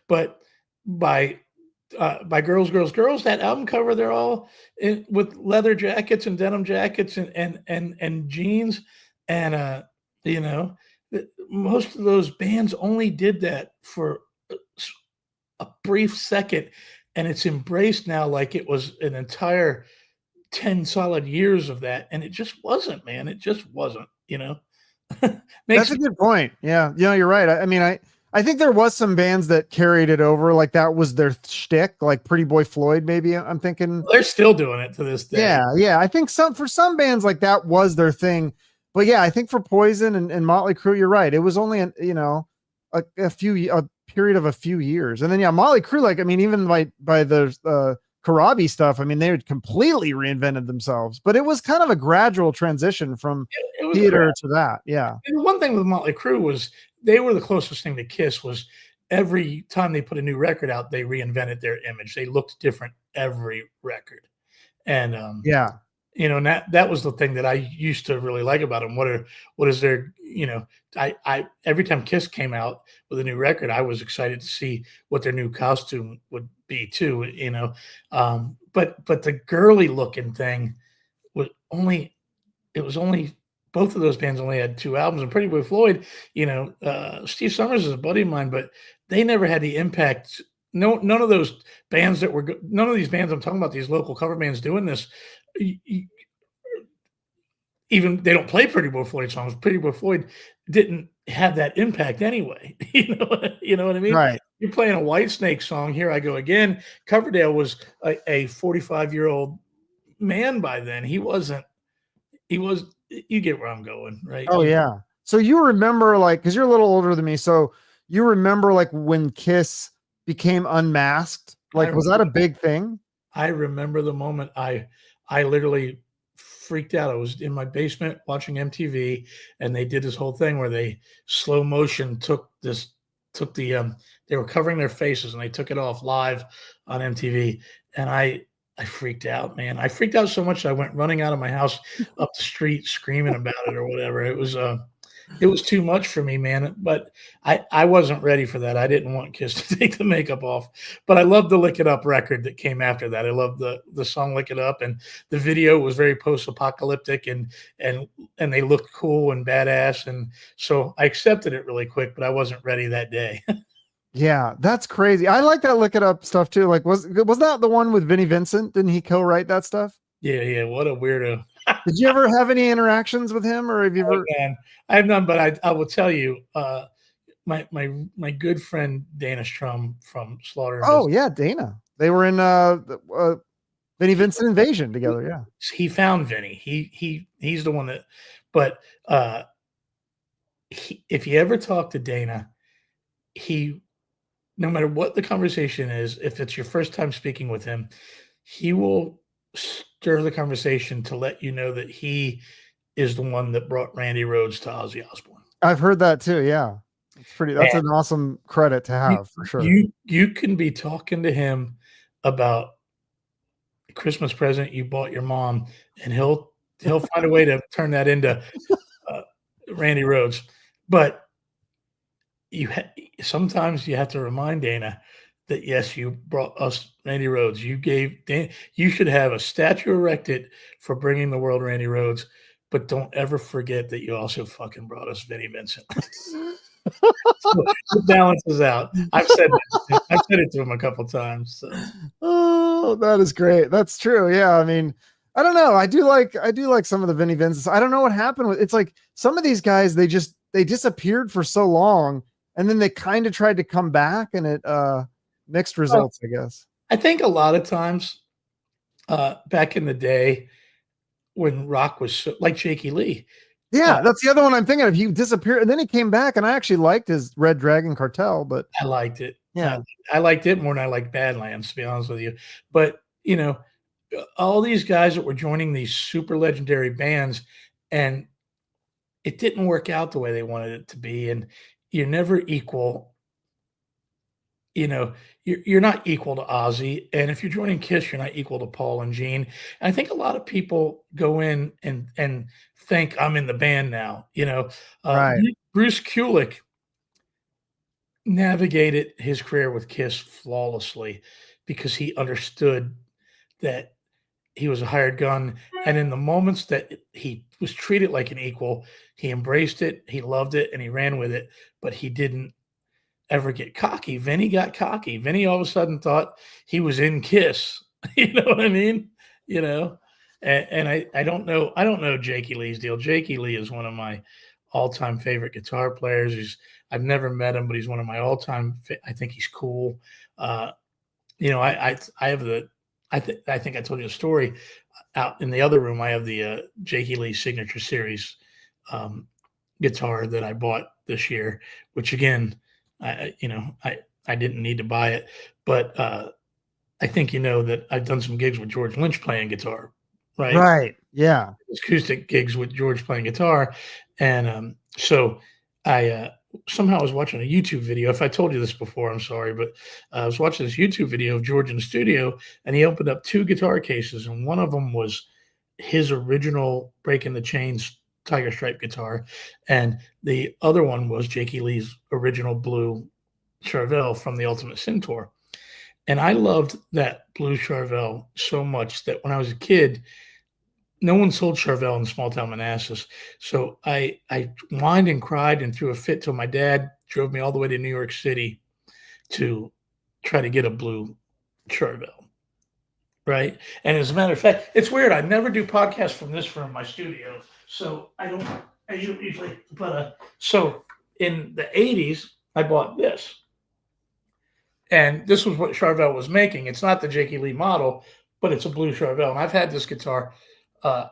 Speaker 2: But by by Girls, Girls, Girls, that album cover, they're all with leather jackets and denim jackets and jeans. And, you know, most of those bands only did that for a brief second. And it's embraced now like it was an entire 10 solid years of that. And it just wasn't, man. It just wasn't,
Speaker 1: That's
Speaker 2: Makes
Speaker 1: a good point. Yeah, you're right. I mean, I think there was some bands that carried it over, like that was their shtick, like Pretty Boy Floyd. Maybe I'm thinking.
Speaker 2: They're still doing it to this day.
Speaker 1: Yeah. I think for some bands like that was their thing, but yeah, I think for Poison and Motley Crue, you're right. It was only a period of a few years, and then yeah, Motley Crue, like I mean, even by the Karabi stuff, I mean, they had completely reinvented themselves, but it was kind of a gradual transition from
Speaker 2: It was
Speaker 1: theater to that. Yeah.
Speaker 2: And the one thing with Motley Crue was they were the closest thing to Kiss. Was every time they put a new record out, they reinvented their image. They looked different every record. And
Speaker 1: Yeah.
Speaker 2: and that was the thing that I used to really like about them. What is their, I every time Kiss came out with a new record, I was excited to see what their new costume would be too, but the girly looking thing was only it was only both of those bands only had 2 albums, and Pretty Boy Floyd, Steve Summers is a buddy of mine, but they never had the impact. No, none of those bands none of these bands I'm talking about, these local cover bands doing this, even they don't play Pretty Boy Floyd songs. Pretty Boy Floyd didn't have that impact anyway. You know what I mean?
Speaker 1: Right.
Speaker 2: You're playing a Whitesnake song. Here I go again. Coverdale was a 45-year-old man by then. He was. You get where I'm going, right?
Speaker 1: Oh yeah. So you remember, like, because you're a little older than me, so you remember like when Kiss became unmasked? Like, was that a big thing?
Speaker 2: I remember the moment I literally freaked out. I was in my basement watching MTV, and they did this whole thing where they slow motion took the they were covering their faces and they took it off live on MTV, and I freaked out, man. I freaked out so much I went running out of my house up the street screaming about it or whatever. It was too much for me, man. But I wasn't ready for that. I didn't want Kiss to take the makeup off. But I loved the Lick It Up record that came after that. I loved the song Lick It Up, and the video was very post-apocalyptic and they looked cool and badass. And so I accepted it really quick, but I wasn't ready that day.
Speaker 1: Yeah, that's crazy. I like that Lick It Up stuff too. Like, was that the one with Vinnie Vincent? Didn't he co-write that stuff?
Speaker 2: Yeah. What a weirdo.
Speaker 1: Did you ever have any interactions with him, or have you ever?
Speaker 2: I have none, but I will tell you, my good friend Dana Strum from Slaughter.
Speaker 1: Oh yeah, Dana. They were in Vinnie Vincent Invasion together. Yeah,
Speaker 2: he found Vinny. He's the one that. But if you ever talk to Dana, no matter what the conversation is, if it's your first time speaking with him, he will stir the conversation to let you know that he is the one that brought Randy Rhoads to Ozzy Osbourne.
Speaker 1: I've heard that too. Yeah, that's an awesome credit to have for sure.
Speaker 2: You can be talking to him about a Christmas present you bought your mom, and he'll find a way to turn that into Randy Rhoads. But sometimes you have to remind Dana that yes, you brought us Randy Rhoads. You should have a statue erected for bringing the world Randy Rhoads, but don't ever forget that you also fucking brought us Vinnie Vincent. So it balances out. I've said it to him a couple times. So.
Speaker 1: Oh, that is great. That's true. Yeah, I mean, I don't know. I do like some of the Vinnie Vincents. I don't know what happened with. It's like some of these guys, they disappeared for so long, and then they kind of tried to come back, and it mixed results, I guess.
Speaker 2: I think a lot of times back in the day when rock was like Jakey Lee.
Speaker 1: Yeah, that's the other one I'm thinking of. He disappeared, and then he came back, and I actually liked his Red Dragon Cartel, but
Speaker 2: I liked it.
Speaker 1: Yeah,
Speaker 2: I liked it more than I liked Badlands, to be honest with you. But all these guys that were joining these super legendary bands, and it didn't work out the way they wanted it to be, and you're never equal. You're not equal to Ozzy, and if you're joining Kiss, you're not equal to Paul and Gene. And I think a lot of people go in and think I'm in the band now.
Speaker 1: Right.
Speaker 2: Bruce Kulick navigated his career with Kiss flawlessly because he understood that he was a hired gun. And in the moments that he was treated like an equal, he embraced it, he loved it, and he ran with it. But he didn't ever get cocky. Vinny got cocky. Vinny all of a sudden thought he was in Kiss. You know what I mean? You know, and I don't know Jakey Lee's deal. Jakey Lee is one of my all-time favorite guitar players. I've never met him, but he's one of my all-time. I think he's cool. You know, I have the I think I told you a story out in the other room. I have the Jakey Lee Signature Series guitar that I bought this year, which again, I didn't need to buy it, but I think you know that I've done some gigs with George Lynch playing guitar, right?
Speaker 1: Right. Yeah.
Speaker 2: Acoustic gigs with George playing guitar, and so I somehow was watching a YouTube video. If I told you this before, I'm sorry, but I was watching this YouTube video of George in the studio, and he opened up two guitar cases, and one of them was his original Breaking the Chains Tiger Stripe guitar, and the other one was Jakey Lee's original blue Charvel from the Ultimate Sin tour. And I loved that blue Charvel so much that when I was a kid, no one sold Charvel in small town Manassas. So I whined and cried and threw a fit till my dad drove me all the way to New York City to try to get a blue Charvel. Right. And as a matter of fact, it's weird. I never do podcasts from this room, my studio. So I usually, but so in the 80s, I bought this. And this was what Charvel was making. It's not the Jakey Lee model, but it's a blue Charvel. And I've had this guitar. I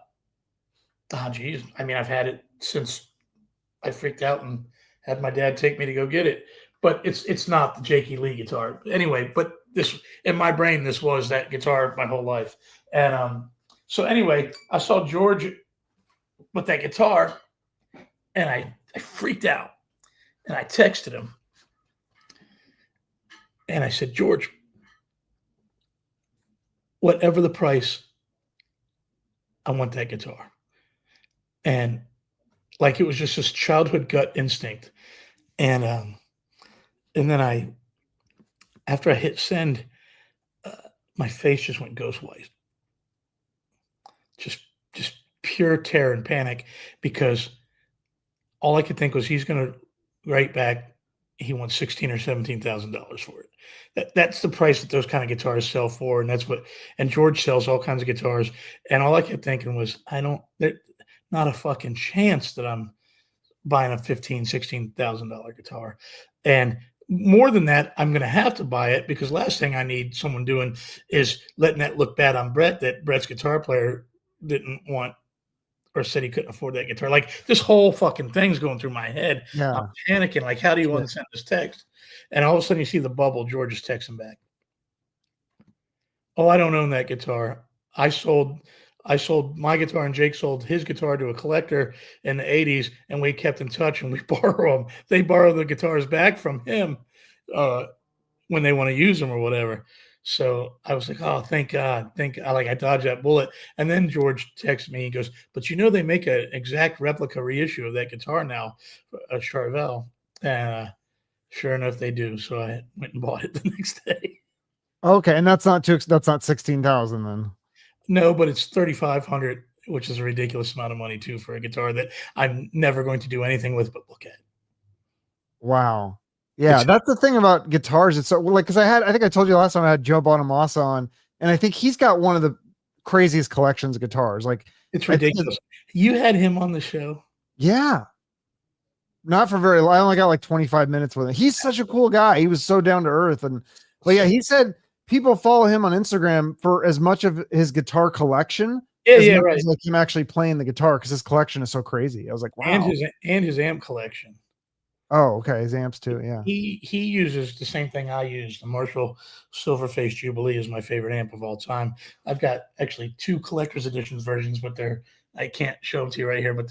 Speaker 2: mean, I've had it since I freaked out and had my dad take me to go get it. But it's not the Jakey Lee guitar. Anyway, but this in my brain, this was that guitar my whole life. And so anyway, I saw George with that guitar, and I freaked out. And I texted him. And I said, George, whatever the price, I want that guitar. And like it was just this childhood gut instinct. And then after I hit send, my face just went ghost white. Just pure terror and panic, because all I could think was he's going to write back. He wants $16,000 or $17,000 for it. That's the price that those kind of guitars sell for, and George sells all kinds of guitars. And all I kept thinking was, not a fucking chance that I'm buying a $15,000, $16,000 guitar. And more than that, I'm going to have to buy it, because last thing I need someone doing is letting that look bad on Bret, that Bret's guitar player didn't want or said he couldn't afford that guitar. Like, this whole fucking thing's going through my head.
Speaker 1: Yeah.
Speaker 2: I'm panicking. Like, how do you unsend this text? And all of a sudden you see the bubble. George is texting back. Oh, I don't own that guitar. I sold my guitar, and Jake sold his guitar to a collector in the 80s, and we kept in touch, and we borrow them. They borrow the guitars back from him when they want to use them or whatever. So I was like, oh, thank God. Like, I dodged that bullet. And then George texted me. He goes, but they make an exact replica reissue of that guitar now, a Charvel. And sure enough, they do. So I went and bought it the next day.
Speaker 1: Okay. And that's not 16,000 then.
Speaker 2: No, but it's 3,500, which is a ridiculous amount of money too for a guitar that I'm never going to do anything with but look at.
Speaker 1: Wow. Yeah, that's the thing about guitars. It's so like, because I think I told you last time I had Joe Bonamassa on, and I think he's got one of the craziest collections of guitars. Like,
Speaker 2: it's ridiculous. You had him on the show.
Speaker 1: Yeah. Not for very long. I only got like 25 minutes with him. He's such a cool guy. He was so down to earth. But yeah, he said people follow him on Instagram for as much of his guitar collection.
Speaker 2: Yeah, right.
Speaker 1: As like him actually playing the guitar, because his collection is so crazy. I was like, wow.
Speaker 2: And his amp collection.
Speaker 1: Oh, okay. His amps too. Yeah.
Speaker 2: He uses the same thing I use. The Marshall Silverface Jubilee is my favorite amp of all time. I've got actually two collector's editions versions, but I can't show them to you right here, but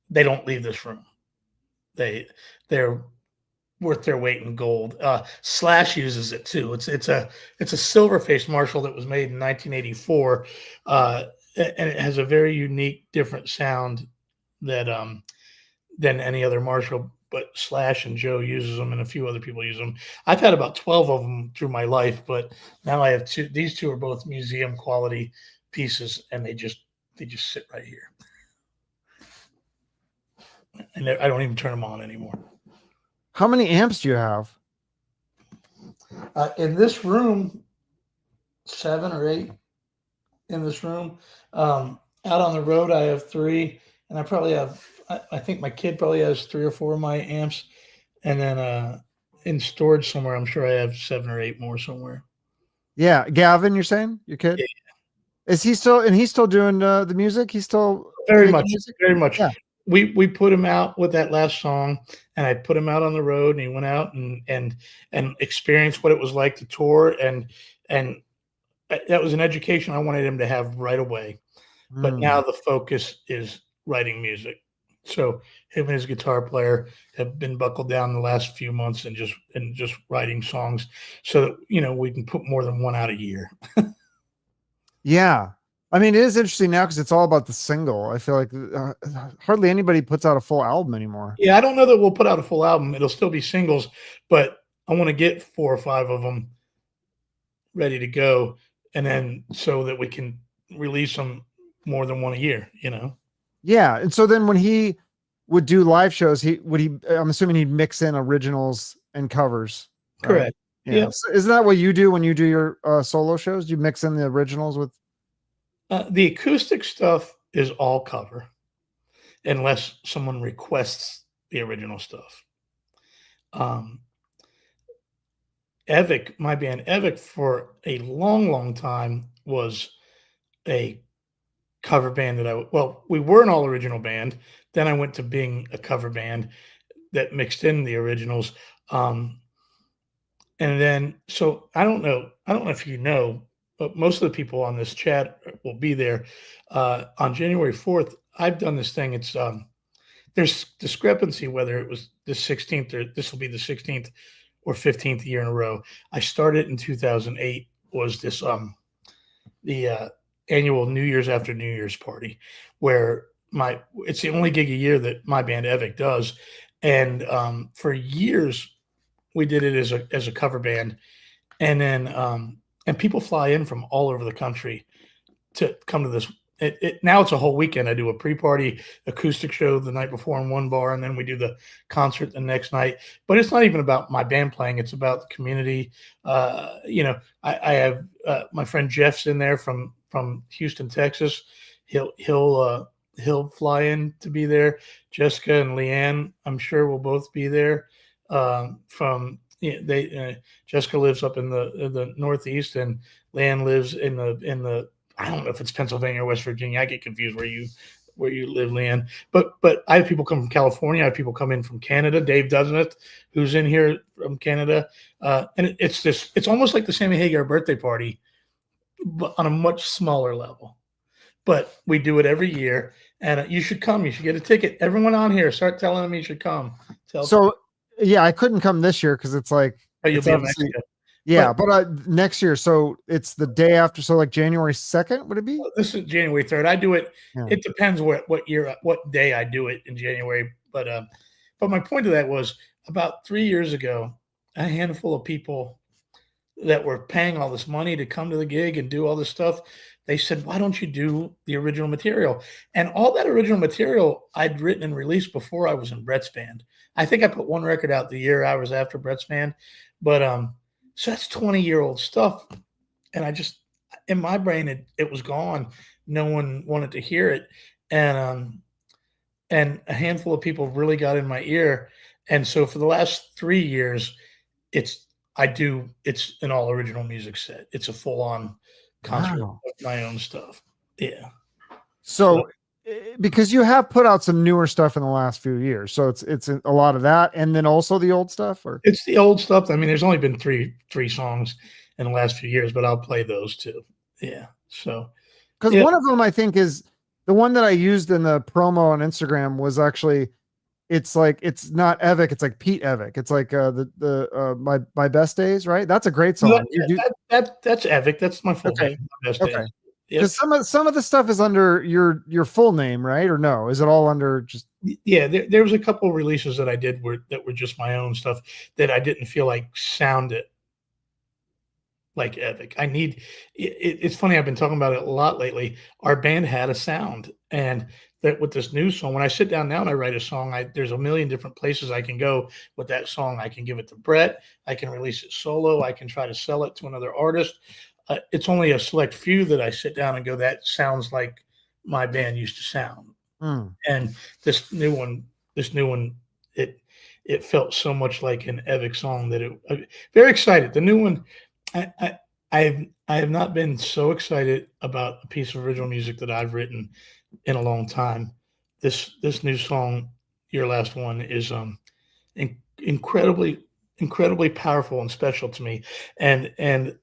Speaker 2: they don't leave this room. They're worth their weight in gold. Slash uses it too. It's a Silverface Marshall that was made in 1984, and it has a very unique, different sound that than any other Marshall. but Slash and Joe uses them, and a few other people use them. I've had about 12 of them through my life, but now I have two. These two are both museum quality pieces, and they just sit right here, and I don't even turn them on anymore.
Speaker 1: How many amps do you have?
Speaker 2: In this room, 7 or 8 in this room. Out on the road, I have 3, and I probably have. I think my kid probably has 3 or 4 of my amps, and then in storage somewhere, I'm sure I have 7 or 8 more somewhere.
Speaker 1: Yeah, Gavin, you're saying your kid?
Speaker 2: Yeah.
Speaker 1: Is he still? And he's still doing the music? He's still
Speaker 2: Very
Speaker 1: making
Speaker 2: much,
Speaker 1: music?
Speaker 2: very much.
Speaker 1: Yeah.
Speaker 2: We put him out with that last song, and I put him out on the road, and he went out and experienced what it was like to tour, and that was an education I wanted him to have right away. But now the focus is writing music. So him and his guitar player have been buckled down the last few months and just writing songs so that, you know, we can put more than one out a year.
Speaker 1: Yeah. I mean, it is interesting now because it's all about the single. I feel like hardly anybody puts out a full album anymore.
Speaker 2: Yeah, I don't know that we'll put out a full album. It'll still be singles, but I want to get 4 or 5 of them ready to go, and then so that we can release them more than one a year, you know?
Speaker 1: Yeah. And so then when he would do live shows, I'm assuming he'd mix in originals and covers. Right?
Speaker 2: Correct.
Speaker 1: Yeah.
Speaker 2: Yeah.
Speaker 1: So isn't that what you do when you do your solo shows? You mix in the originals with.
Speaker 2: The acoustic stuff is all cover, unless someone requests the original stuff. Evick, my band Evick, for a long, long time was a cover band we were an all original band. Then I went to being a cover band that mixed in the originals. And then, so I don't know if you know, but most of the people on this chat will be there. On January 4th, I've done this thing. It's, there's discrepancy whether it was the 16th or this will be the 16th or 15th year in a row. I started in 2008, was this, the annual New Year's after New Year's party, where it's the only gig a year that my band Evick does. And for years we did it as a cover band. And then, and people fly in from all over the country to come to this. Now it's a whole weekend. I do a pre-party acoustic show the night before in one bar, and then we do the concert the next night. But it's not even about my band playing; it's about the community. You know, I have my friend Jeff's in there from Houston, Texas. He'll fly in to be there. Jessica and Leanne, I'm sure, will both be there. Jessica lives up in the Northeast, and Leanne lives in the I don't know if it's Pennsylvania or West Virginia. I get confused where you live, Leanne. But I have people come from California. I have people come in from Canada. Dave Doesn't, who's in here from Canada, and it's almost like the Sammy Hagar birthday party, but on a much smaller level. But we do it every year, and you should come. You should get a ticket. Everyone on here, start telling them you should come.
Speaker 1: Yeah, I couldn't come this year because it's like
Speaker 2: you'll be in Mexico.
Speaker 1: Yeah, but next year, so it's the day after, so like January 2nd, would it be?
Speaker 2: This is January 3rd. I do it. Yeah. It depends what year, what day I do it in January. But my point of that was about 3 years ago, a handful of people that were paying all this money to come to the gig and do all this stuff, they said, "Why don't you do the original material?" And all that original material I'd written and released before I was in Bret's band. I think I put one record out the year I was after Bret's band, but so that's 20-year-old stuff. And I just, in my brain, it was gone. No one wanted to hear it. And a handful of people really got in my ear. And so for the last 3 years, it's an all original music set. It's a full on concert of my own stuff. Yeah.
Speaker 1: So because you have put out some newer stuff in the last few years, so it's a lot of that, and then also the old stuff, or
Speaker 2: it's the old stuff. I mean, there's only been three songs in the last few years, but I'll play those too. Yeah. So,
Speaker 1: because one of them I think is the one that I used in the promo on Instagram was actually, it's like, it's not Evick, it's like Pete Evick. It's like my best days, right? That's a great song.
Speaker 2: That's Evick. That's my full name.
Speaker 1: Okay. Because some of the stuff is under your full name, right? Or no? Is it all under just?
Speaker 2: Yeah, there was a couple of releases that I did that were just my own stuff that I didn't feel like sounded like Epic. It's funny, I've been talking about it a lot lately. Our band had a sound, and that with this new song, when I sit down now and I write a song, there's a million different places I can go with that song. I can give it to Bret, I can release it solo, I can try to sell it to another artist. It's only a select few that I sit down and go, that sounds like my band used to sound. And this new one, it felt so much like an Evick song that very excited. The new one, I have not been so excited about a piece of original music that I've written in a long time. This new song, Your Last One, is incredibly powerful and special to me. And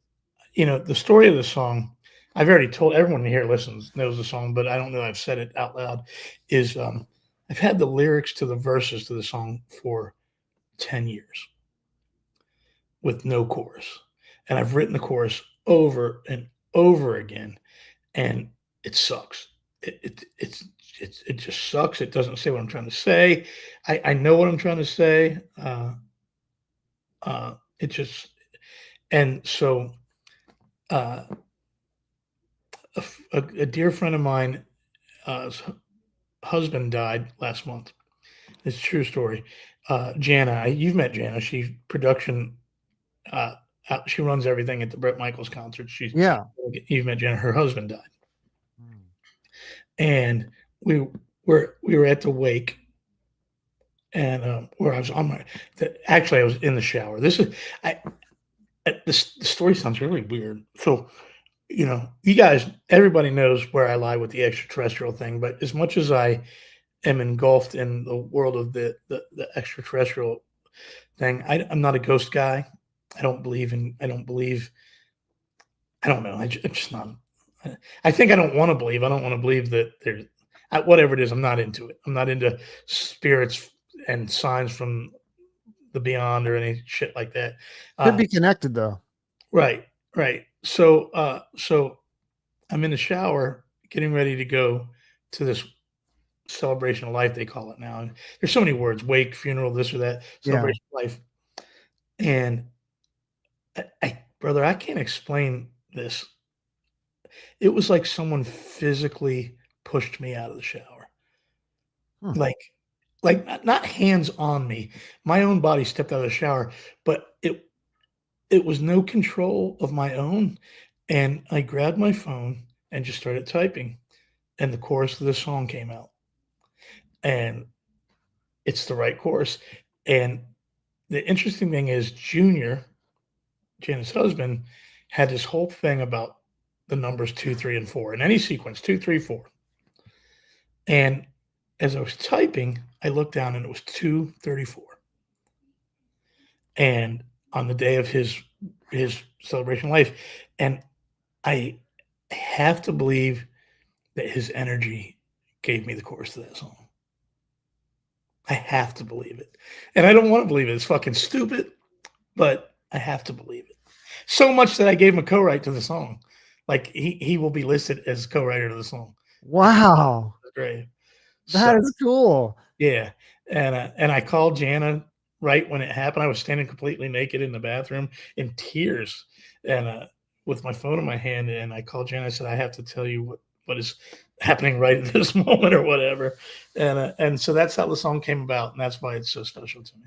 Speaker 2: you know, the story of the song, I've already told everyone here knows the song, but I don't know I've said it out loud, is I've had the lyrics to the verses to the song for 10 years with no chorus. And I've written the chorus over and over again, and it sucks. It just sucks. It doesn't say what I'm trying to say. I know what I'm trying to say. It just, and so a dear friend of mine, husband died last month. It's a true story. Jana, you've met Jana. She's production. She runs everything at the Bret Michaels concert. You've met Jana. Her husband died, and we were at the wake, and where I was actually I was in the shower. The story sounds really weird. So, you know, you guys, everybody knows where I lie with the extraterrestrial thing, but as much as I am engulfed in the world of the extraterrestrial thing, I'm not a ghost guy. I don't know. I'm just not. I think I don't want to believe. I don't want to believe that there's whatever it is. I'm not into it. I'm not into spirits and signs from the beyond or any shit like that.
Speaker 1: Could be connected though.
Speaker 2: Right. So I'm in the shower getting ready to go to this celebration of life, they call it now. And there's so many words: wake, funeral, this or that, celebration of life. And brother, I can't explain this. It was like someone physically pushed me out of the shower. Like not hands on me. My own body stepped out of the shower, but it was no control of my own. And I grabbed my phone and just started typing. And the chorus of the song came out. And it's the right chorus. And the interesting thing is Junior, Jana's husband, had this whole thing about the numbers 2, 3, and 4 in any sequence, 2, 3, 4. And as I was typing, I looked down and it was 2:34. And on the day of his celebration of life, and I have to believe that his energy gave me the chorus to that song. I have to believe it. And I don't want to believe it. It's fucking stupid, but I have to believe it. So much that I gave him a co-write to the song. Like he will be listed as co-writer to the song.
Speaker 1: Wow.
Speaker 2: That's great.
Speaker 1: That is cool.
Speaker 2: Yeah. And I called Jana right when it happened. I was standing completely naked in the bathroom in tears and with my phone in my hand. And I called Jana. I said, I have to tell you what is happening right at this moment or whatever. And so that's how the song came about. And that's why it's so special to me.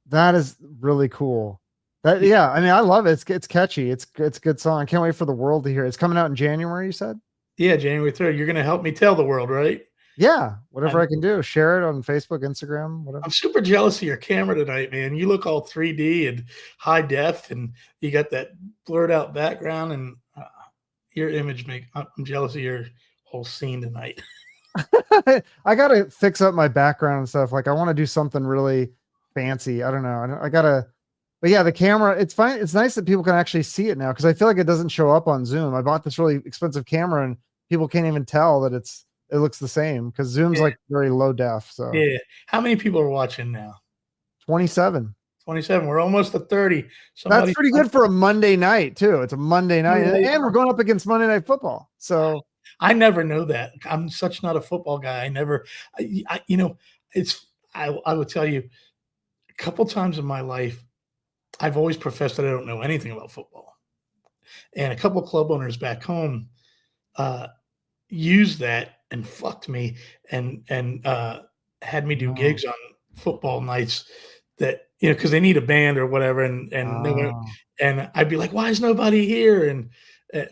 Speaker 1: That is really cool. I mean, I love it. It's catchy. It's a good song. I can't wait for the world to hear it. It's coming out in January, you said?
Speaker 2: Yeah, January 3rd. You're going to help me tell the world, right?
Speaker 1: Yeah, whatever I can do. Share it on Facebook, Instagram, whatever.
Speaker 2: I'm super jealous of your camera tonight, man. You look all 3D and high def, and you got that blurred out background, and your image I'm jealous of your whole scene tonight.
Speaker 1: I got to fix up my background and stuff. Like I want to do something really fancy. I don't know. But yeah, the camera, it's fine. It's nice that people can actually see it now because I feel like it doesn't show up on Zoom. I bought this really expensive camera and people can't even tell that it looks the same because Zoom's like very low def. So
Speaker 2: yeah. How many people are watching now?
Speaker 1: 27.
Speaker 2: 27. We're almost at 30.
Speaker 1: That's pretty good for a Monday night too. It's a Monday night, and we're going up against Monday Night Football. So
Speaker 2: I never know that. I'm such not a football guy. I would tell you a couple times in my life, I've always professed that I don't know anything about football. And a couple of club owners back home used that and fucked me and had me do gigs on football nights that, because they need a band or whatever. And I'd be like, why is nobody here? And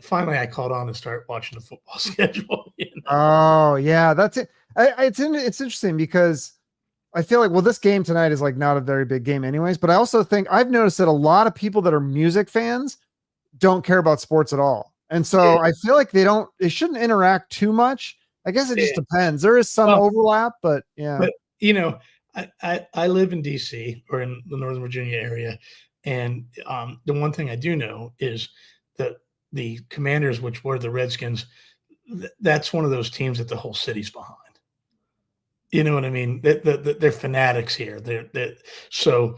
Speaker 2: finally I called on and started watching the football schedule.
Speaker 1: Oh yeah, that's it. It's interesting because I feel like, well, this game tonight is like not a very big game anyways, but I also think I've noticed that a lot of people that are music fans don't care about sports at all. And so I feel like they shouldn't interact too much. I guess it just depends. There is some overlap, but yeah.
Speaker 2: But I live in DC or in the Northern Virginia area. And the one thing I do know is that the Commanders, which were the Redskins, that's one of those teams that the whole city's behind. You know what I mean? They're fanatics here. So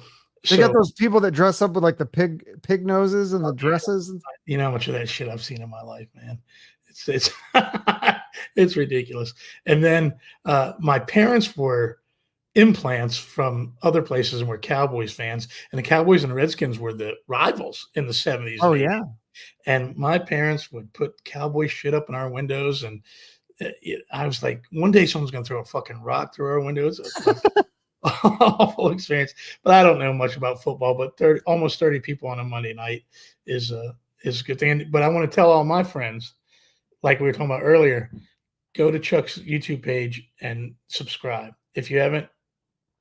Speaker 1: they got those people that dress up with like the pig noses and the dresses.
Speaker 2: You know how much of that shit I've seen in my life, man. It's it's ridiculous. And then my parents were implants from other places and were Cowboys fans. And the Cowboys and the Redskins were the rivals in the 70s.
Speaker 1: Oh, yeah.
Speaker 2: And my parents would put Cowboy shit up in our windows. And I was like, one day someone's going to throw a fucking rock through our windows. Awful experience. But I don't know much about football, but almost 30 people on a Monday night is a good thing. But I want to tell all my friends, like we were talking about earlier, go to Chuck's YouTube page and subscribe. If you haven't,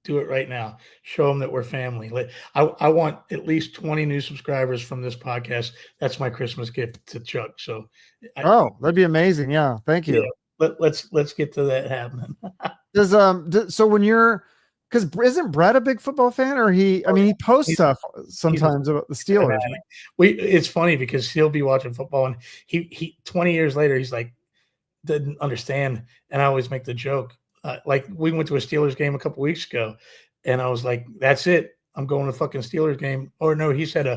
Speaker 2: do it right now. Show them that we're family. I want at least 20 new subscribers from this podcast. That's my Christmas gift to Chuck. So,
Speaker 1: that'd be amazing. Yeah, thank you.
Speaker 2: Yeah, let's get to that happening.
Speaker 1: So when you're, because isn't Bret a big football fan, or he posts stuff sometimes about the Steelers.
Speaker 2: It's funny because he'll be watching football and he 20 years later he's like didn't understand, and I always make the joke. Like we went to a Steelers game a couple weeks ago, and I was like, "That's it, I'm going to a fucking Steelers game." Or no, he said,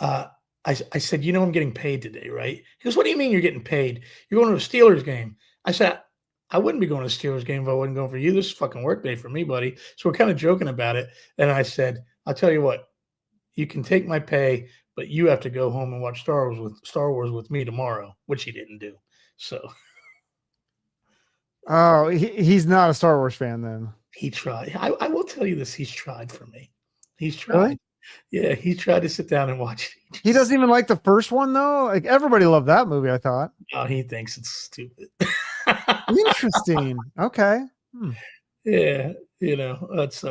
Speaker 2: I said, I'm getting paid today, right? He goes, "What do you mean you're getting paid? You're going to a Steelers game." I said, "I wouldn't be going to a Steelers game if I wasn't going for you. This is fucking work day for me, buddy." So we're kind of joking about it, and I said, "I'll tell you what, you can take my pay, but you have to go home and watch Star Wars with me tomorrow," which he didn't do. So.
Speaker 1: Oh, he's not a Star Wars fan then.
Speaker 2: He tried. I will tell you this. He's tried for me. He's tried.
Speaker 1: Really?
Speaker 2: Yeah, he tried to sit down and watch it.
Speaker 1: He doesn't even like the first one though. Like everybody loved that movie, I thought.
Speaker 2: Oh, he thinks it's stupid.
Speaker 1: Interesting. Okay.
Speaker 2: Yeah, that's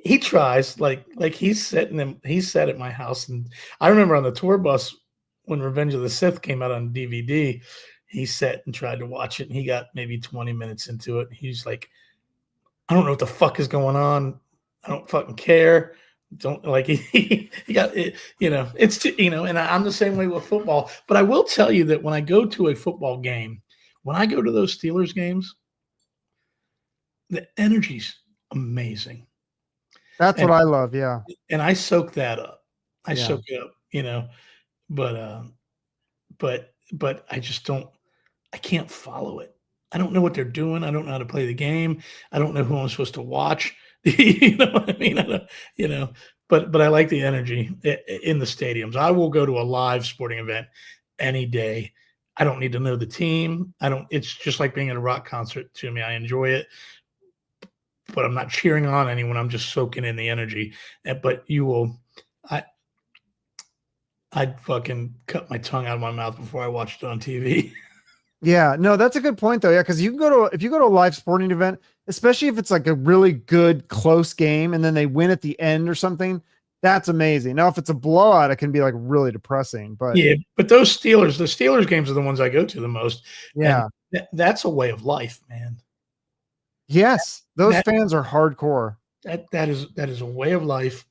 Speaker 2: he tries like he's sat at my house, and I remember on the tour bus when Revenge of the Sith came out on DVD. He sat and tried to watch it, and he got maybe 20 minutes into it. He's like, "I don't know what the fuck is going on. I don't fucking care." Don't like he got it, it's, and I'm the same way with football. But I will tell you that when I go to a football game, when I go to those Steelers games, the energy's amazing.
Speaker 1: That's what I love. Yeah.
Speaker 2: And I soak that up. Soak it up, but I just don't, I can't follow it. I don't know what they're doing. I don't know how to play the game. I don't know who I'm supposed to watch. You know what I mean? But I like the energy in the stadiums. I will go to a live sporting event any day. I don't need to know the team. It's just like being at a rock concert to me. I enjoy it, but I'm not cheering on anyone. I'm just soaking in the energy. But I'd fucking cut my tongue out of my mouth before I watched it on TV.
Speaker 1: Yeah, no, that's a good point though. Yeah, because if you go to a live sporting event, especially if it's like a really good close game and then they win at the end or something, that's amazing. Now, if it's a blowout, it can be like really depressing. But
Speaker 2: yeah, but the Steelers games are the ones I go to the most.
Speaker 1: Yeah,
Speaker 2: that's a way of life, man.
Speaker 1: Yes, those fans are hardcore.
Speaker 2: That is a way of life.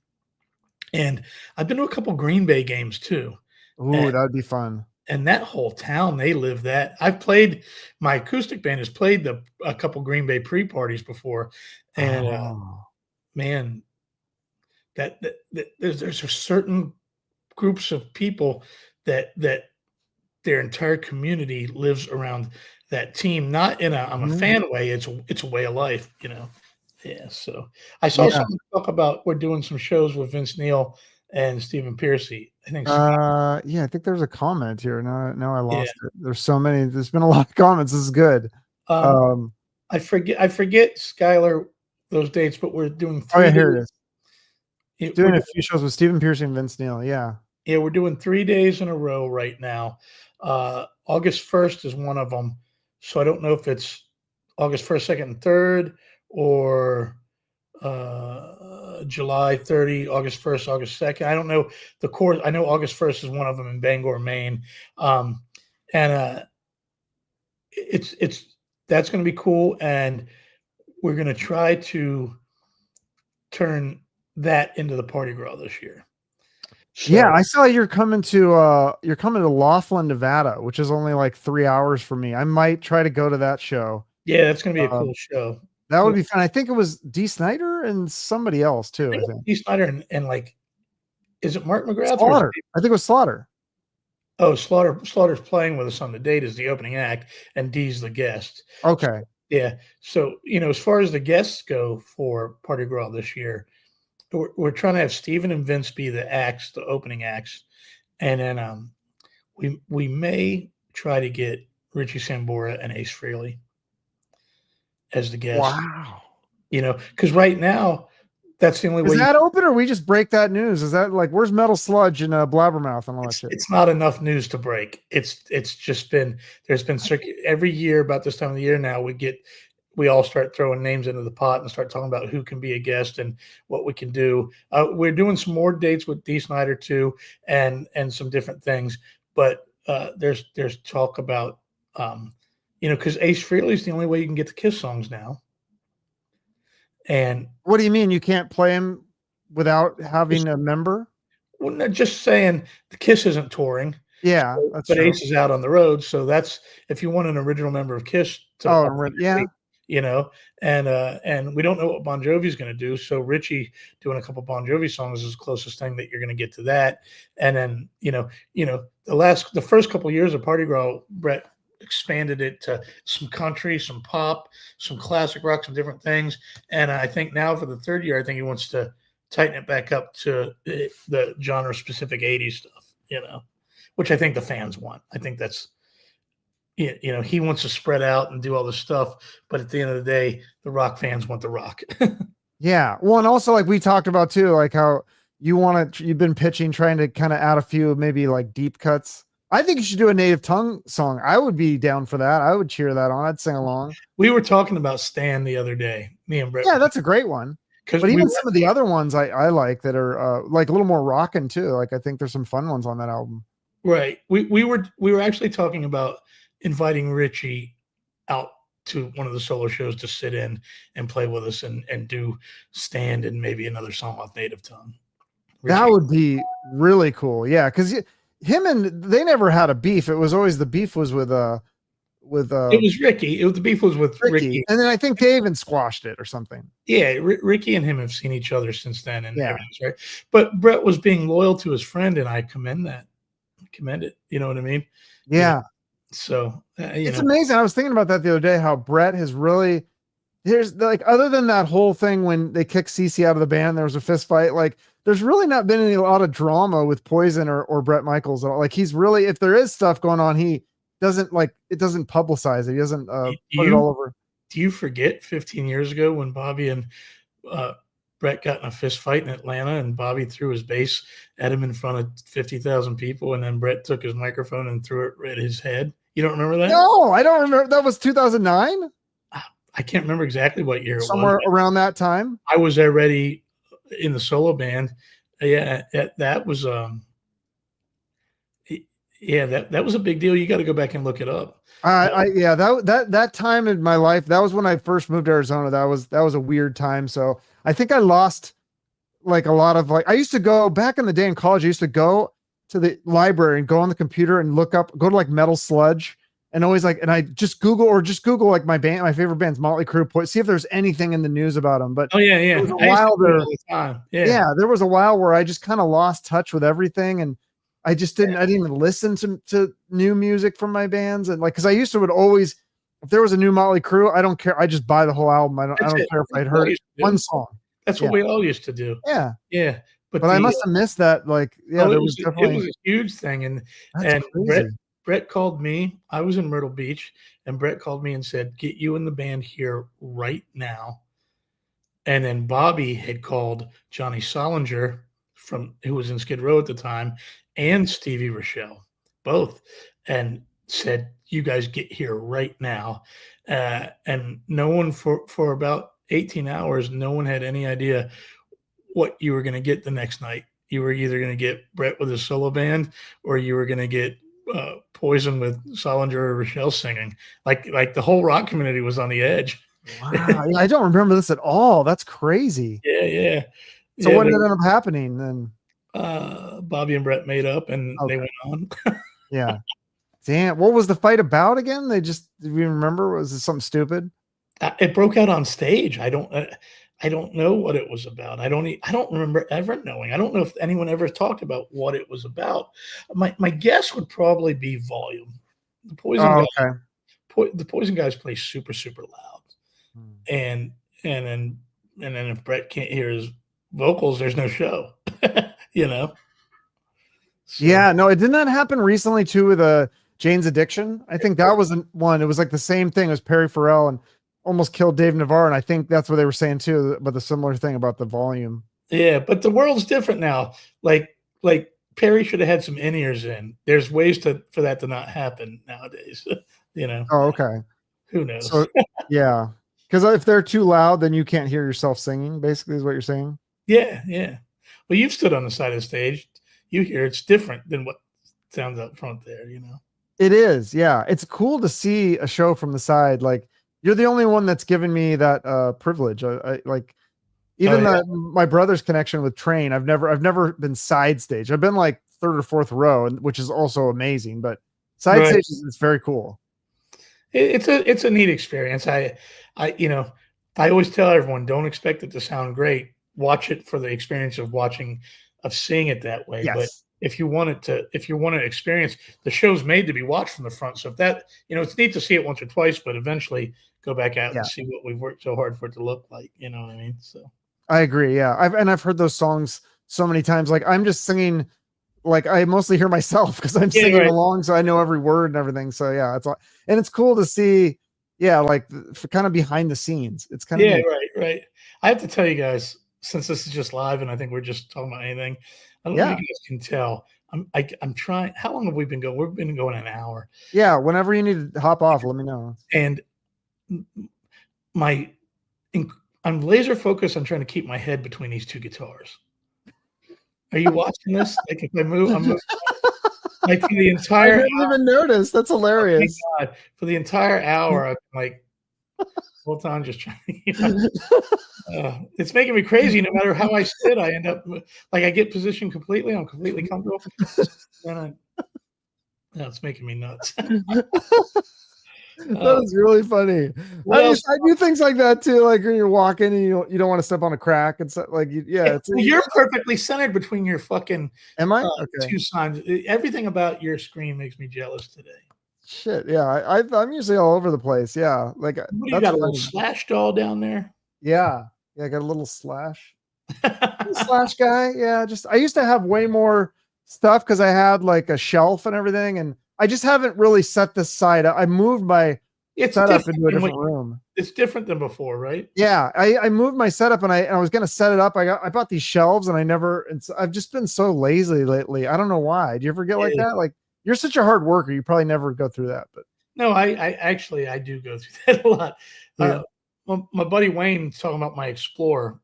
Speaker 2: And I've been to a couple Green Bay games too.
Speaker 1: Ooh, that'd be fun.
Speaker 2: And that whole town, they live that. My acoustic band has played a couple Green Bay pre-parties before. And man, that there's a certain groups of people that their entire community lives around that team, not in a I'm a
Speaker 1: Mhm.
Speaker 2: fan way, it's a way of life, you know. Yeah, so I saw
Speaker 1: Yeah.
Speaker 2: someone talk about we're doing some shows with Vince Neil and Stephen Piercy. I think
Speaker 1: Yeah, I think there's a comment here. Now I
Speaker 2: yeah.
Speaker 1: lost it. There's so many. There's been a lot of comments. This is good.
Speaker 2: Um,
Speaker 1: Um,
Speaker 2: I forget Skylar those dates, but we're doing
Speaker 1: oh yeah,
Speaker 2: 3
Speaker 1: here
Speaker 2: days.
Speaker 1: it is.
Speaker 2: We're
Speaker 1: Doing a few shows with Stephen Pierce and Vince Neil. Yeah.
Speaker 2: Yeah, we're doing 3 days in a row right now. August 1st is one of them, so I don't know if it's August 1st, 2nd, and 3rd, or July 30, August 1st, August 2nd. I don't know the course. I know August 1st is one of them in Bangor, Maine. And it's that's going to be cool, and we're going to try to turn that into the party girl this year.
Speaker 1: Yeah,
Speaker 2: So
Speaker 1: I saw you're coming to Laughlin, Nevada, which is only like 3 hours from me. I might try to go to that show.
Speaker 2: yeah, that's going to be a cool
Speaker 1: Um,
Speaker 2: show.
Speaker 1: that
Speaker 2: Yeah,
Speaker 1: would be fun. I think it was D. Snyder and somebody else
Speaker 2: I
Speaker 1: too, I
Speaker 2: think
Speaker 1: think.
Speaker 2: Dee Snider and like, is it Mark McGrath or is
Speaker 1: Slaughter.
Speaker 2: it?
Speaker 1: I think it was Slaughter.
Speaker 2: Oh, Slaughter's playing with us on the date as the opening act, and Dee's the guest. So,
Speaker 1: Okay.
Speaker 2: yeah. So, as far as the guests go for Party Girl this year, we're trying to have Steven and Vince be the acts, the opening acts, and then we may try to get Richie Sambora and Ace Frehley as the guests.
Speaker 1: Wow.
Speaker 2: Because right now that's the only
Speaker 1: Is
Speaker 2: way
Speaker 1: that open or we just break that news? Is that like where's Metal Sludge and Blabbermouth and all that
Speaker 2: it's
Speaker 1: shit?
Speaker 2: it's not enough news to break. It's just been there's been every year about this time of the year now we all start throwing names into the pot and start talking about who can be a guest and what we can do. We're doing some more dates with Dee Snider too, and some different things. But there's talk about because Ace Frehley is the only way you can get the Kiss songs now, and
Speaker 1: What do you mean you can't play him without having a member?
Speaker 2: well, not just saying the Kiss isn't touring,
Speaker 1: Yeah, that's
Speaker 2: but
Speaker 1: true.
Speaker 2: Ace is out on the road. So that's if you want an original member of Kiss to
Speaker 1: Oh,
Speaker 2: open your
Speaker 1: yeah.
Speaker 2: date, and we don't know what Bon Jovi's going to do. So Richie doing a couple Bon Jovi songs is the closest thing that you're going to get to that. And then the first couple of years of Party Girl, Bret expanded it to some country, some pop, some classic rock, some different things. And I think now for the third year, I think he wants to tighten it back up to the genre specific 80s stuff, which I think the fans want. I think that's, he wants to spread out and do all this stuff, but at the end of the day, the rock fans want the rock.
Speaker 1: Yeah. Well, and also like we talked about too, like how you've been pitching, trying to kind of add a few maybe like deep cuts. I think you should do a native tongue song. I would be down for that. I would cheer that on. I'd sing along.
Speaker 2: We were talking about Stan the other day, me and Bret.
Speaker 1: Yeah, that's a great one.
Speaker 2: Because
Speaker 1: But even some of the other ones I like that are like a little more rocking too. Like I think there's some fun ones on that album.
Speaker 2: right. We were actually talking about inviting Richie out to one of the solo shows to sit in and play with us and do Stand and maybe another song off Native Tongue.
Speaker 1: That would be really cool. Yeah, because him and they never had a beef. It was always the beef was with
Speaker 2: it was Ricky. The beef was with Ricky.
Speaker 1: And then I think they even squashed it or something.
Speaker 2: Yeah, Ricky and him have seen each other since then, and
Speaker 1: Yeah.
Speaker 2: everything's right. But Bret was being loyal to his friend, and I commend that. Commend it. You know what I mean?
Speaker 1: Yeah.
Speaker 2: So
Speaker 1: It's amazing. I was thinking about that the other day, how Bret has really there's like other than that whole thing when they kicked CeCe out of the band, there was a fist fight. Like there's really not been a lot of drama with Poison or Bret Michaels at all. Like he's really, if there is stuff going on, he doesn't doesn't publicize it. He doesn't put it all over.
Speaker 2: Do you forget 15 years ago when Bobby and Bret got in a fist fight in Atlanta and Bobby threw his bass at him in front of 50,000 people, and then Bret took his microphone and threw it at his head? You don't remember that?
Speaker 1: No, I don't remember. That was 2009.
Speaker 2: I can't remember exactly what year
Speaker 1: Somewhere
Speaker 2: it was.
Speaker 1: around that time.
Speaker 2: I was already in the solo band. Yeah, that was that was a big deal. You got to go back and look it up.
Speaker 1: That time in my life, that was when I first moved to Arizona. That was a weird time. So I think I lost like a lot of I used to go back in the day in college. I used to go to the library and go on the computer and go to like Metal Sludge and always like, and I just Google like my favorite bands, Motley Crue, see if there's anything in the news about them. But
Speaker 2: Oh yeah,
Speaker 1: there
Speaker 2: yeah.
Speaker 1: was a
Speaker 2: I used to
Speaker 1: while
Speaker 2: do it
Speaker 1: there,
Speaker 2: all the time. Yeah.
Speaker 1: yeah, there was a while where I just kind of lost touch with everything, and I didn't even listen to new music from my bands, and like, because I used to would always, if there was a new Motley Crue, I don't care, I just buy the whole album. I
Speaker 2: That's
Speaker 1: don't
Speaker 2: it.
Speaker 1: care if
Speaker 2: That's
Speaker 1: I'd
Speaker 2: what
Speaker 1: heard
Speaker 2: we
Speaker 1: it
Speaker 2: used to
Speaker 1: one
Speaker 2: do.
Speaker 1: song.
Speaker 2: That's what
Speaker 1: Yeah,
Speaker 2: we all used to do.
Speaker 1: yeah.
Speaker 2: Yeah. But
Speaker 1: But I must have missed that. Like, yeah,
Speaker 2: oh,
Speaker 1: there was
Speaker 2: it
Speaker 1: definitely,
Speaker 2: was a huge thing,
Speaker 1: that's
Speaker 2: and
Speaker 1: crazy.
Speaker 2: Bret called me. I was in Myrtle Beach, and Bret called me and said, "Get you in the band here right now." And then Bobby had called Johnny Solinger who was in Skid Row at the time, and Stevie Rochelle, both, and said, "You guys get here right now." And no one for about 18 hours, no one had any idea what you were going to get the next night. You were either going to get Bret with his solo band, or you were going to get Poison with Solinger or Rochelle singing. Like the whole rock community was on the edge.
Speaker 1: Wow, I don't remember this at all. That's crazy.
Speaker 2: Yeah, yeah,
Speaker 1: So
Speaker 2: yeah.
Speaker 1: what
Speaker 2: But
Speaker 1: ended up happening then?
Speaker 2: Bobby and Bret made up, and they
Speaker 1: Okay,
Speaker 2: went on.
Speaker 1: yeah. Damn, what was the fight about again? Did we remember? Was it something stupid?
Speaker 2: It broke out on stage. I don't know what it was about. I don't remember ever knowing. I don't know if anyone ever talked about what it was about. My guess would probably be volume. The Poison
Speaker 1: Oh,
Speaker 2: guys,
Speaker 1: okay.
Speaker 2: the Poison guys play super super loud,
Speaker 1: Hmm.
Speaker 2: and and then and then if Bret can't hear his vocals, there's no show. You know. So
Speaker 1: Yeah, no, didn't that happen recently too with Jane's Addiction? I think that was one. It was like the same thing as Perry Farrell and almost killed Dave Navarre, and I think that's what they were saying too, but the similar thing about the volume.
Speaker 2: yeah, but the world's different now. Like Perry should have had some in-ears in. There's ways for that to not happen nowadays. You know,
Speaker 1: Oh, okay.
Speaker 2: who knows?
Speaker 1: So yeah, because if they're too loud, then you can't hear yourself singing. Basically, is what you're saying.
Speaker 2: Yeah, yeah. Well, you've stood on the side of the stage. You hear it's different than what sounds up front there, you know?
Speaker 1: It is, yeah. It's cool to see a show from the side. Like, you're the only one that's given me that privilege. I like,
Speaker 2: Oh,
Speaker 1: even
Speaker 2: yeah.
Speaker 1: my brother's connection with Train. I've never been side stage. I've been like third or fourth row, and which is also amazing. But side
Speaker 2: Right.
Speaker 1: stage is very cool.
Speaker 2: It's a neat experience. You know, I always tell everyone, don't expect it to sound great. Watch it for the experience of seeing it that way. But
Speaker 1: Yes.
Speaker 2: if you want to experience, the show's made to be watched from the front. So if that, you know, it's neat to see it once or twice, but eventually go back out
Speaker 1: Yeah,
Speaker 2: and see what we've worked so hard for it to look like. You know what I mean? So
Speaker 1: I agree. Yeah, I've heard those songs so many times. Like, I'm just singing. Like, I mostly hear myself because I'm
Speaker 2: yeah,
Speaker 1: singing
Speaker 2: right.
Speaker 1: along, so I know every word and everything. So yeah, and it's cool to see. Yeah, like kind of behind the scenes. It's kind of
Speaker 2: Yeah,
Speaker 1: neat.
Speaker 2: right, right. I have to tell you guys, since this is just live and I think we're just talking about anything, I don't know if you
Speaker 1: Yeah,
Speaker 2: guys can tell. I'm trying. How long have we been going? We've been going an hour,
Speaker 1: yeah. Whenever you need to hop off, let me know.
Speaker 2: and my I'm laser focused on trying to keep my head between these two guitars. Are you watching this? Like if I'm moving like for the
Speaker 1: I
Speaker 2: entire
Speaker 1: didn't even notice. That's
Speaker 2: hour, thank
Speaker 1: hilarious.
Speaker 2: God, for the entire hour, I'm like whole time just trying to, it's making me crazy. No matter how I sit, I end up like I get positioned completely. I'm completely comfortable. Then no, it's making me nuts.
Speaker 1: That is really funny.
Speaker 2: What else?
Speaker 1: I do things like that too. Like when you're walking and you don't want to step on a crack and stuff. Like, yeah, it's.
Speaker 2: You're perfectly centered between your fucking
Speaker 1: Am I okay?
Speaker 2: two signs. Everything about your screen makes me jealous today.
Speaker 1: Shit, yeah. I'm usually all over the place. Yeah, like
Speaker 2: What do you
Speaker 1: that's
Speaker 2: got? A little
Speaker 1: funny.
Speaker 2: slash doll down there?
Speaker 1: Yeah, yeah. I got a little slash. Slash guy. Yeah, just I used to have way more stuff because I had like a shelf and everything, and I just haven't really set this side up. I moved my
Speaker 2: It's
Speaker 1: setup
Speaker 2: different
Speaker 1: into a
Speaker 2: than
Speaker 1: different room.
Speaker 2: it's different than before, right?
Speaker 1: Yeah, I moved my setup and I was gonna set it up. I bought these shelves and I've just been so lazy lately. I don't know why. Do you ever get like
Speaker 2: Yeah.
Speaker 1: that? Like, you're such a hard worker. You probably never go through that, but
Speaker 2: No, I actually I do go through that a lot.
Speaker 1: yeah.
Speaker 2: My buddy Wayne's talking about my Explorer.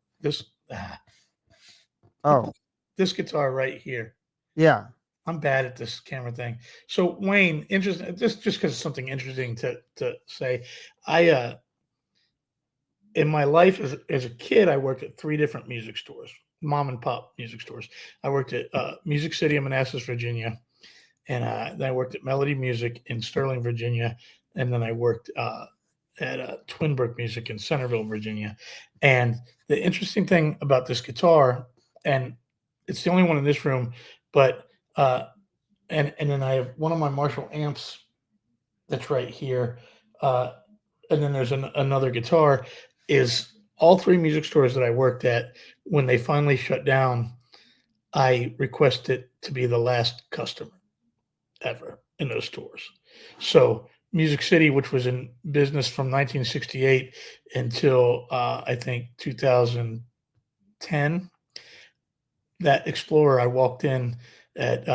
Speaker 1: Oh,
Speaker 2: This guitar right here.
Speaker 1: yeah.
Speaker 2: I'm bad at this camera thing. So Wayne, interesting. Just because it's something interesting to say. I in my life as a kid, I worked at 3 different music stores, mom and pop music stores. I worked at Music City in Manassas, Virginia, and then I worked at Melody Music in Sterling, Virginia, and then I worked at Twinbrook Music in Centerville, Virginia. And the interesting thing about this guitar, and it's the only one in this room, but and then I have one of my Marshall amps that's right here, and then there's another guitar. Is all three music stores that I worked at, when they finally shut down, I requested to be the last customer ever in those stores. So Music City, which was in business from 1968 until I think 2010, that Explorer, I walked in at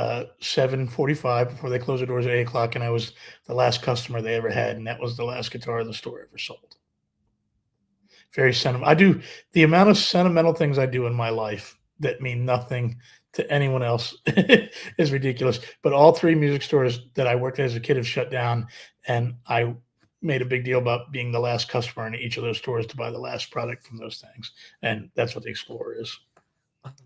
Speaker 2: 7:45 before they closed the doors at 8 o'clock, and I was the last customer they ever had, and that was the last guitar the store ever sold. Very sentimental. I do the amount of sentimental things I do in my life that mean nothing to anyone else is ridiculous. But all three music stores that I worked at as a kid have shut down, and I made a big deal about being the last customer in each of those stores to buy the last product from those things, and that's what the Explorer is.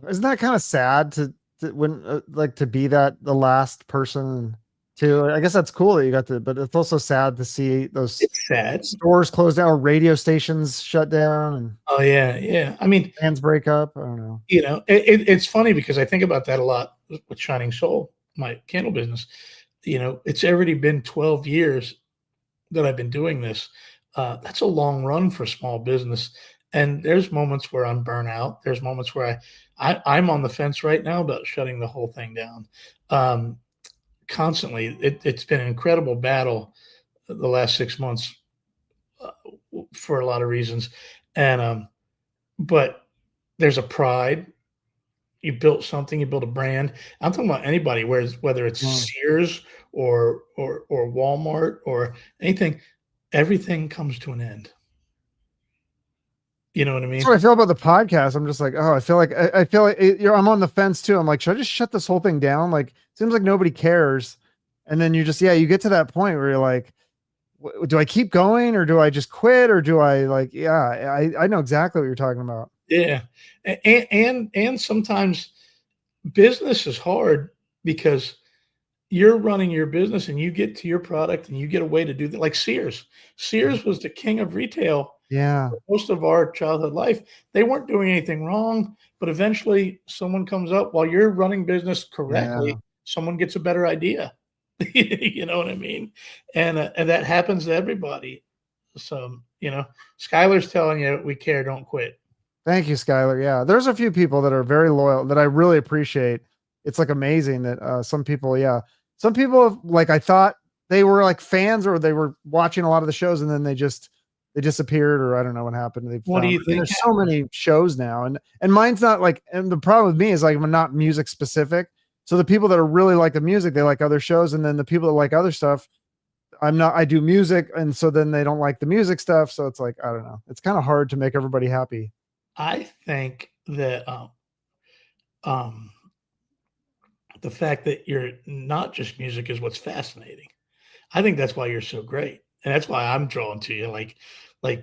Speaker 1: Isn't that kind of sad to when like to be that the last person too? I guess that's cool that you got to, but it's also sad to see those
Speaker 2: It's sad.
Speaker 1: stores close down, radio stations shut down, and
Speaker 2: Oh yeah, yeah. I mean,
Speaker 1: bands break up. I don't know.
Speaker 2: it's funny because I think about that a lot with Shining Soul, my candle business. It's already been 12 years that I've been doing this. That's a long run for small business. And there's moments where I'm burnt out. There's moments where I'm on the fence right now about shutting the whole thing down. Constantly, it's been an incredible battle the last 6 months uh, for a lot of reasons. And but there's a pride. You built something, you built a brand. I'm talking about anybody, whether it's Sears or Walmart or anything, everything comes to an end. You know what I
Speaker 1: That's
Speaker 2: mean?
Speaker 1: what I feel about the podcast. I'm just like, oh, I feel like I'm on the fence too. I'm like, should I just shut this whole thing down? Like, it seems like nobody cares. And then you get to that point where you're like, do I keep going or do I just quit or do I like, I know exactly what you're talking about.
Speaker 2: Yeah. And sometimes business is hard because you're running your business and you get to your product and you get a way to do that. Like Sears. Sears was the king of retail
Speaker 1: Yeah.
Speaker 2: for most of our childhood life. They weren't doing anything wrong, but eventually someone comes up while you're running business correctly,
Speaker 1: Yeah.
Speaker 2: someone gets a better idea. You know what I mean? And that happens to everybody. So, Skylar's telling you we care, don't quit.
Speaker 1: Thank you, Skylar. Yeah. There's a few people that are very loyal that I really appreciate. It's like amazing that some people, like I thought they were like fans or they were watching a lot of the shows and then they disappeared or I don't know what happened.
Speaker 2: What do you think
Speaker 1: There's so many shows now and mine's not like, and the problem with me is like, I'm not music specific. So the people that are really like the music, they like other shows. And then the people that like other stuff, I do music. And so then they don't like the music stuff. So it's like, I don't know. It's kind of hard to make everybody happy.
Speaker 2: I think that the fact that you're not just music is what's fascinating. I think that's why you're so great, and that's why I'm drawn to you. Like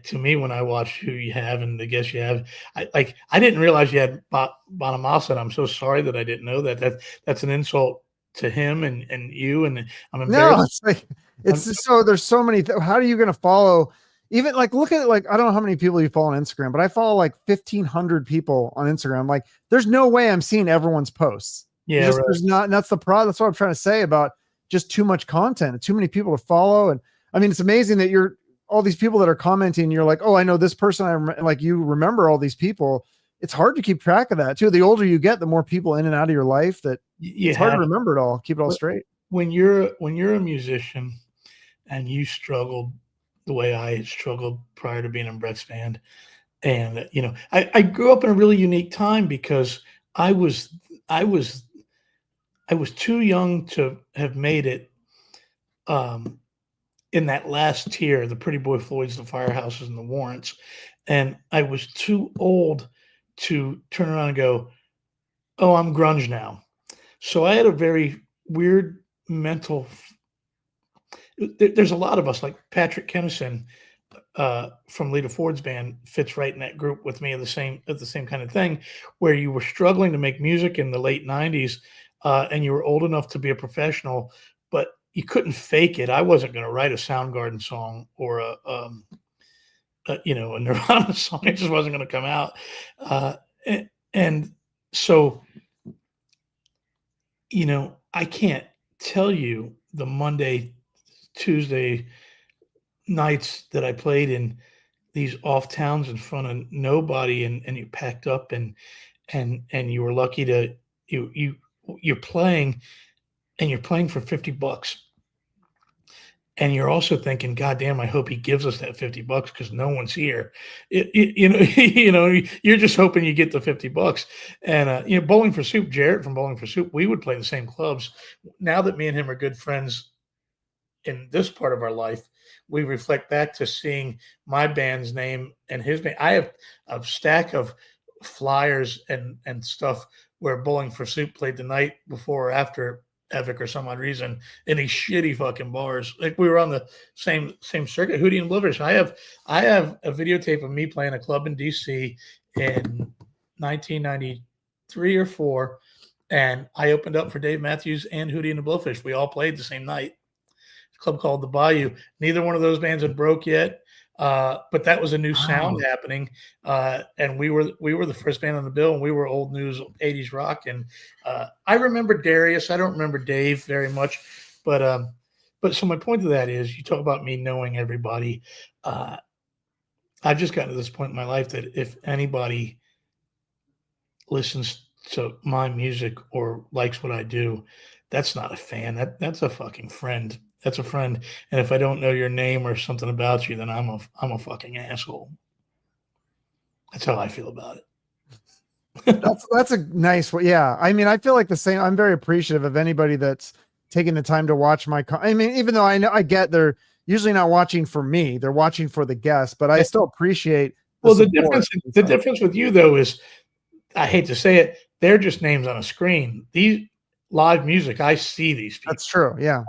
Speaker 2: to me, when I watch who you have and the guests you have, I didn't realize you had Bonamassa, and I'm so sorry that I didn't know that. That's an insult to him and you, and I'm embarrassed.
Speaker 1: No, it's like it's just so there's so many. How are you going to follow? Even like look at like I don't know how many people you follow on Instagram, but I follow like 1,500 people on Instagram. Like, there's no way I'm seeing everyone's posts.
Speaker 2: Yeah, right.
Speaker 1: There's not. And that's the problem. That's what I'm trying to say about just too much content, too many people to follow. And I mean, it's amazing that you're all these people that are commenting. You're like, oh, I know this person. Like you remember all these people. It's hard to keep track of that too. The older you get, the more people in and out of your life that it's hard to remember it all. Keep it all straight.
Speaker 2: When you're a musician and you struggled the way I struggled prior to being in Bret's band, and I grew up in a really unique time because I was too young to have made it in that last tier, the Pretty Boy Floyds, the Firehouses, and the Warrants, and I was too old to turn around and go, "Oh, I'm grunge now." So I had a very weird mental. There's a lot of us, like Patrick Kennison from Lita Ford's band, fits right in that group with me of the same kind of thing, where you were struggling to make music in the late '90s. and you were old enough to be a professional, but you couldn't fake it. I wasn't going to write a Soundgarden song or a Nirvana song. It just wasn't going to come out. And so, I can't tell you the Monday, Tuesday nights that I played in these off towns in front of nobody, and you packed up and you were lucky to you're playing, and you're playing for $50. And you're also thinking, God damn, I hope he gives us that $50 because no one's here. You're just hoping you get the $50. And Bowling for Soup, Jarrett from Bowling for Soup, we would play the same clubs. Now that me and him are good friends in this part of our life, we reflect back to seeing my band's name and his band. I have a stack of flyers and stuff where Bowling for Soup played the night before or after Evick or some odd reason in these shitty fucking bars. Like we were on the same circuit, Hootie and Blowfish. I have a videotape of me playing a club in DC in 1993 or 4, and I opened up for Dave Matthews and Hootie and the Blowfish. We all played the same night. A club called the Bayou. Neither one of those bands had broke yet. But that was a new sound happening, and we were the first band on the bill, and we were old news 80s rock. And I remember Darius. I don't remember Dave very much, but so my point to that is, you talk about me knowing everybody. I've just gotten to this point in my life that if anybody listens to my music or likes what I do, that's not a fan. That's a fucking friend. That's a friend. And if I don't know your name or something about you, then I'm a fucking asshole. That's how I feel about
Speaker 1: it. That's a nice way. Yeah. I mean, I feel like the same. I'm very appreciative of anybody that's taking the time to watch I mean, even though I get they're usually not watching for me, they're watching for the guests, but I still appreciate
Speaker 2: the difference with you though is, I hate to say it, they're just names on a screen. These live music, I see these people.
Speaker 1: That's true. Yeah.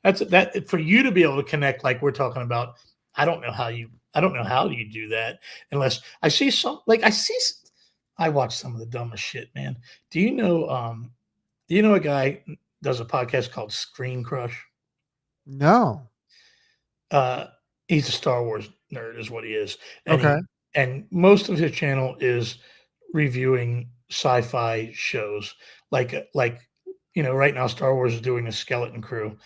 Speaker 2: That's that for you to be able to connect like we're talking about. I don't know how you do that unless I see I watch some of the dumbest shit, man. Do you know a guy does a podcast called Screen Crush?
Speaker 1: No.
Speaker 2: He's a Star Wars nerd is what he is. And
Speaker 1: okay.
Speaker 2: And most of his channel is reviewing sci-fi shows like right now Star Wars is doing a Skeleton Crew,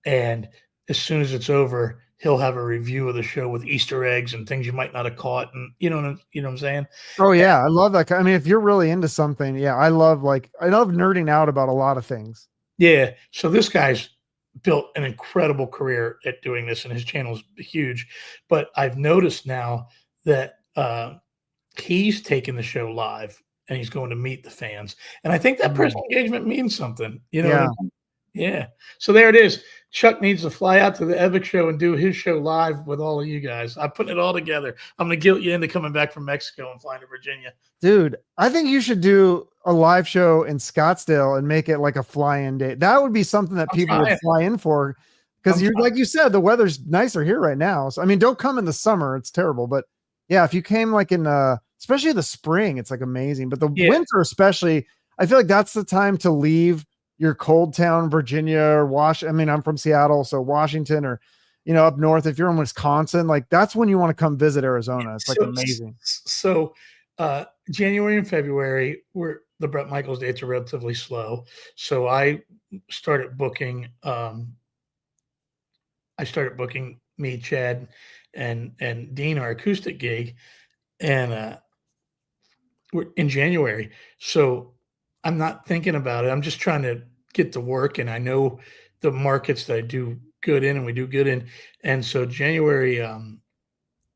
Speaker 2: and as soon as it's over, he'll have a review of the show with Easter eggs and things you might not have caught, and you know what I'm saying?
Speaker 1: Oh yeah, I love that. I mean, if you're really into something, yeah, I love nerding out about a lot of things.
Speaker 2: Yeah, so this guy's built an incredible career at doing this, and his channel's huge. But I've noticed now that he's taking the show live and he's going to meet the fans. And I think that personal engagement means something,
Speaker 1: Yeah.
Speaker 2: Yeah. So there it is. Chuck needs to fly out to the Evick show and do his show live with all of you guys. I'm putting it all together. I'm going to guilt you into coming back from Mexico and flying to Virginia.
Speaker 1: Dude, I think you should do a live show in Scottsdale and make it like a fly-in day. That would be something that people would fly in for, because like you said, the weather's nicer here right now. So I mean, don't come in the summer; it's terrible. But yeah, if you came like in especially the spring, it's like amazing. But the winter, especially, I feel like that's the time to leave your cold town, Virginia or I mean, I'm from Seattle, so Washington or up north. If you're in Wisconsin, like that's when you want to come visit Arizona. It's like amazing.
Speaker 2: So January and February the Bret Michaels dates are relatively slow. So I started booking me, Chad, and Dean, our acoustic gig, and we're in January. So I'm not thinking about it. I'm just trying to get to work, and I know the markets that I do good in and we do good in. And so January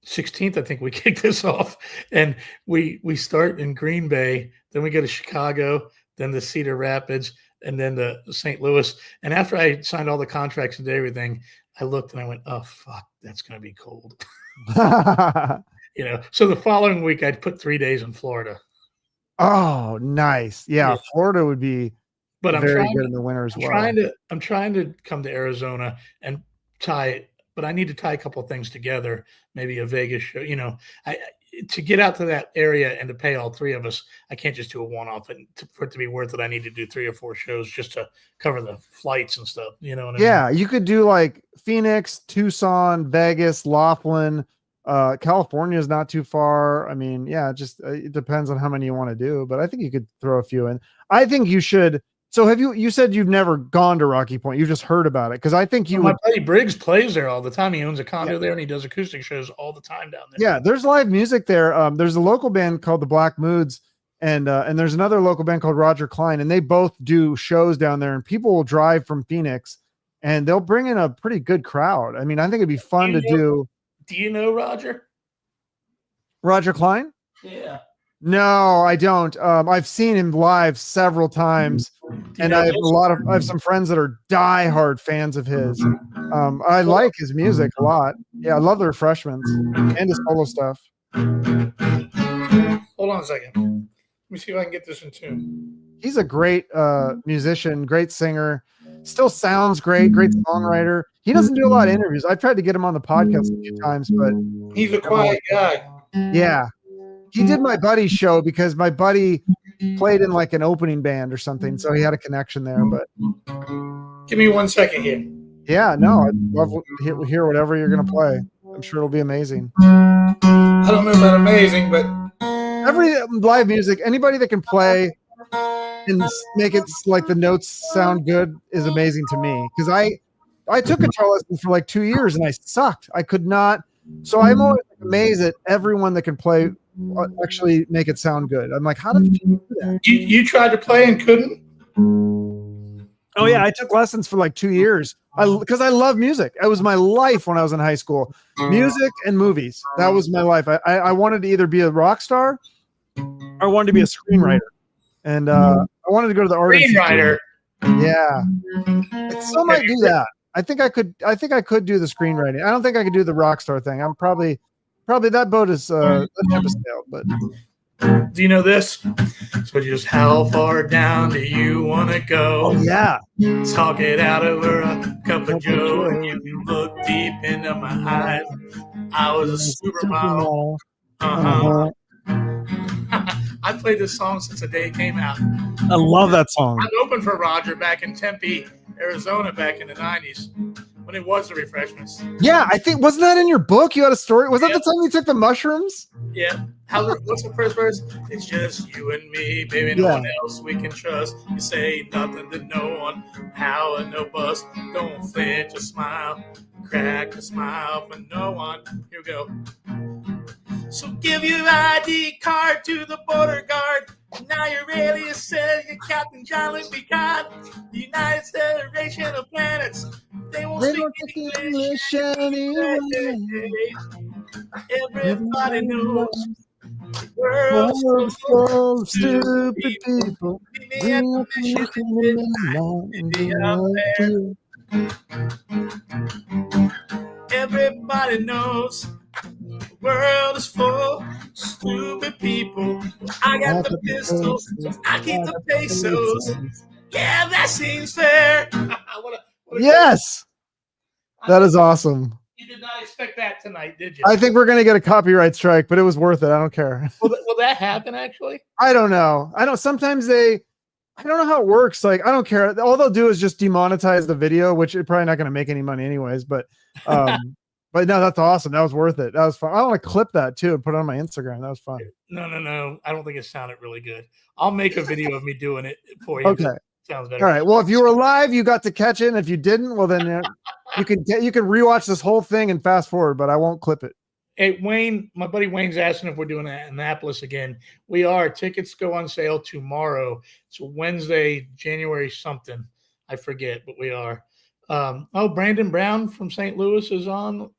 Speaker 2: 16th, I think we kick this off, and we start in Green Bay, then we go to Chicago, then the Cedar Rapids, and then the St. Louis. And after I signed all the contracts and everything, I looked and I went, oh, fuck, that's going to be cold. So the following week I'd put 3 days in Florida.
Speaker 1: Oh, nice. Yeah. Florida would be very good in the winter as well.
Speaker 2: I'm trying to come to Arizona and but I need to tie a couple of things together. Maybe a Vegas show. to get out to that area and to pay all three of us, I can't just do a one-off. And for it to be worth it, I need to do 3 or 4 shows just to cover the flights and stuff. You know what I mean?
Speaker 1: Yeah, you could do like Phoenix, Tucson, Vegas, Laughlin. California is not too far. I mean, yeah, just it depends on how many you want to do, but I think you could throw a few in. I think you should. So have you said you've never gone to Rocky Point? You've just heard about it. Because I think you
Speaker 2: my
Speaker 1: would.
Speaker 2: buddy Briggs plays there all the time. He owns a condo there and he does acoustic shows all the time down there.
Speaker 1: Yeah, there's live music there. There's a local band called the Black Moods, and there's another local band called Roger Klein, and they both do shows down there, and people will drive from Phoenix and they'll bring in a pretty good crowd. I mean, I think it'd be fun to do.
Speaker 2: Do you know Roger?
Speaker 1: Roger Klein?
Speaker 2: Yeah.
Speaker 1: No, I don't. I've seen him live several times, and I have some friends that are diehard fans of his. I like his music a lot. Yeah, I love the Refreshments and his solo stuff.
Speaker 2: Hold on a second. Let me see if I can get this in tune.
Speaker 1: He's a great musician, great singer. Still sounds great, great songwriter. He doesn't do a lot of interviews. I tried to get him on the podcast a few times, but
Speaker 2: he's a quiet guy.
Speaker 1: Yeah. He did my buddy's show because my buddy played in like an opening band or something. So he had a connection there, but
Speaker 2: give me 1 second here.
Speaker 1: Yeah, no, I'd love to hear whatever you're going to play. I'm sure it'll be amazing.
Speaker 2: I don't know about amazing, but
Speaker 1: every live music, anybody that can play and make it like the notes sound good is amazing to me. Cause I took guitar lessons for like 2 years and I sucked. I could not. So I'm always amazed at everyone that can play actually make it sound good. I'm like, how did you do that?
Speaker 2: You tried to play and couldn't?
Speaker 1: Oh yeah, I took lessons for like 2 years because I love music. It was my life when I was in high school. Music and movies. That was my life. I wanted to either be a rock star or I wanted to be a screenwriter. And I wanted to go to the art
Speaker 2: screenwriter.
Speaker 1: Yeah. I still might do that. I think I could do the screenwriting. I don't think I could do the rock star thing. I'm probably that boat is that ship has sailed, but
Speaker 2: do you know this? So just how far down do you want to go?
Speaker 1: Oh yeah.
Speaker 2: Talk it out over a cup of Joe, and you can look deep into my eyes. I was a supermodel. I played this song since the day it came out.
Speaker 1: I love that song.
Speaker 2: I opened for Roger back in Tempe, Arizona, back in the 90s when it was the Refreshments.
Speaker 1: Yeah, I think wasn't that in your book? You had a story. Was that the time you took the mushrooms?
Speaker 2: Yeah. What's the first verse? It's just you and me, baby. No one else we can trust. You say nothing to no one. How and no bust. Don't flinch, just smile. Crack a smile for no one. Here we go. So give your ID card to the border guard. Now you're ready to say you're Captain John Luke Picard. The United Federation of Planets. They won't speak English anyway. Everybody knows the world's full of stupid people. Everybody knows the world is full of stupid people. I got the pistols, I keep the pesos. Yeah, that seems fair.
Speaker 1: Yes, that is awesome.
Speaker 2: You did not expect that tonight, did you?
Speaker 1: I think we're going to get a copyright strike, but it was worth it. I don't care.
Speaker 2: Will that happen, actually?
Speaker 1: I don't know. Sometimes I don't know how it works. Like, I don't care. All they'll do is just demonetize the video, which is probably not going to make any money anyways. But, but no, that's awesome. That was worth it. That was fun. I want to clip that too and put it on my Instagram. That was fun.
Speaker 2: No. I don't think it sounded really good. I'll make a video of me doing it for you.
Speaker 1: Okay.
Speaker 2: Sounds better.
Speaker 1: All right. Well, if you were live, you got to catch it. And if you didn't, well, then you can rewatch this whole thing and fast forward, but I won't clip it.
Speaker 2: Hey, Wayne, my buddy Wayne's asking if we're doing Annapolis again. We are. Tickets go on sale tomorrow. It's Wednesday, January something. I forget, but we are. Brandon Brown from St. Louis is on.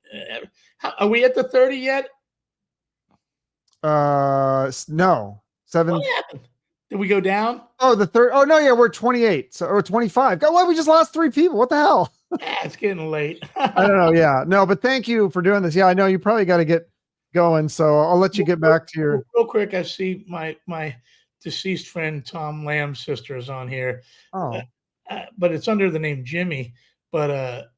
Speaker 2: Are we at the 30 yet?
Speaker 1: No. 7.
Speaker 2: What happened? Did we go down?
Speaker 1: Oh, the third. Oh no, yeah, we're 28. Or 25. God, why we just lost 3 people? What the hell?
Speaker 2: Yeah, it's getting late.
Speaker 1: I don't know. Yeah, no, but thank you for doing this. Yeah, I know you probably got to get going, so I'll let you get back to your.
Speaker 2: Real quick, I see my deceased friend Tom Lamb's sister is on here.
Speaker 1: Oh,
Speaker 2: but it's under the name Jimmy. But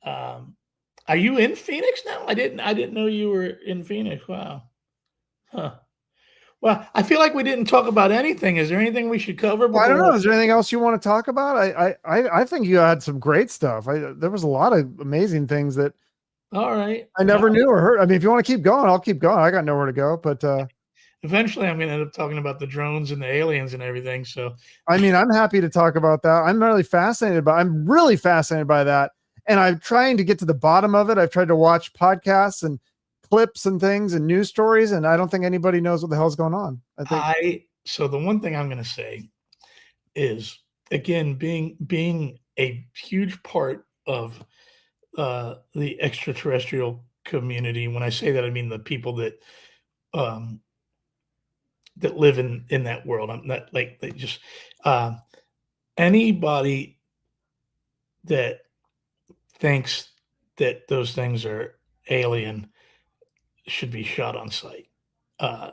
Speaker 2: I Are you in Phoenix now? I didn't know you were in Phoenix. Wow. Huh. Well, I feel like we didn't talk about anything. Is there anything we should cover
Speaker 1: Well, I don't
Speaker 2: before?
Speaker 1: know. Is there anything else you want to talk about? I think you had some great stuff. There was a lot of amazing things that
Speaker 2: All right.
Speaker 1: I never knew or heard. I mean, if you want to keep going, I'll keep going. I got nowhere to go, but
Speaker 2: Eventually, I'm going to end up talking about the drones and the aliens and everything. So,
Speaker 1: I mean, I'm happy to talk about that. I'm really fascinated by that. And I'm trying to get to the bottom of it. I've tried to watch podcasts and clips and things and news stories, and I don't think anybody knows what the hell's going on. I think
Speaker 2: so the one thing I'm going to say is, again, being a huge part of the extraterrestrial community. When I say that, I mean the people um, that live in that world. I'm not like they just uh, anybody that thinks that those things are alien should be shot on sight. Uh,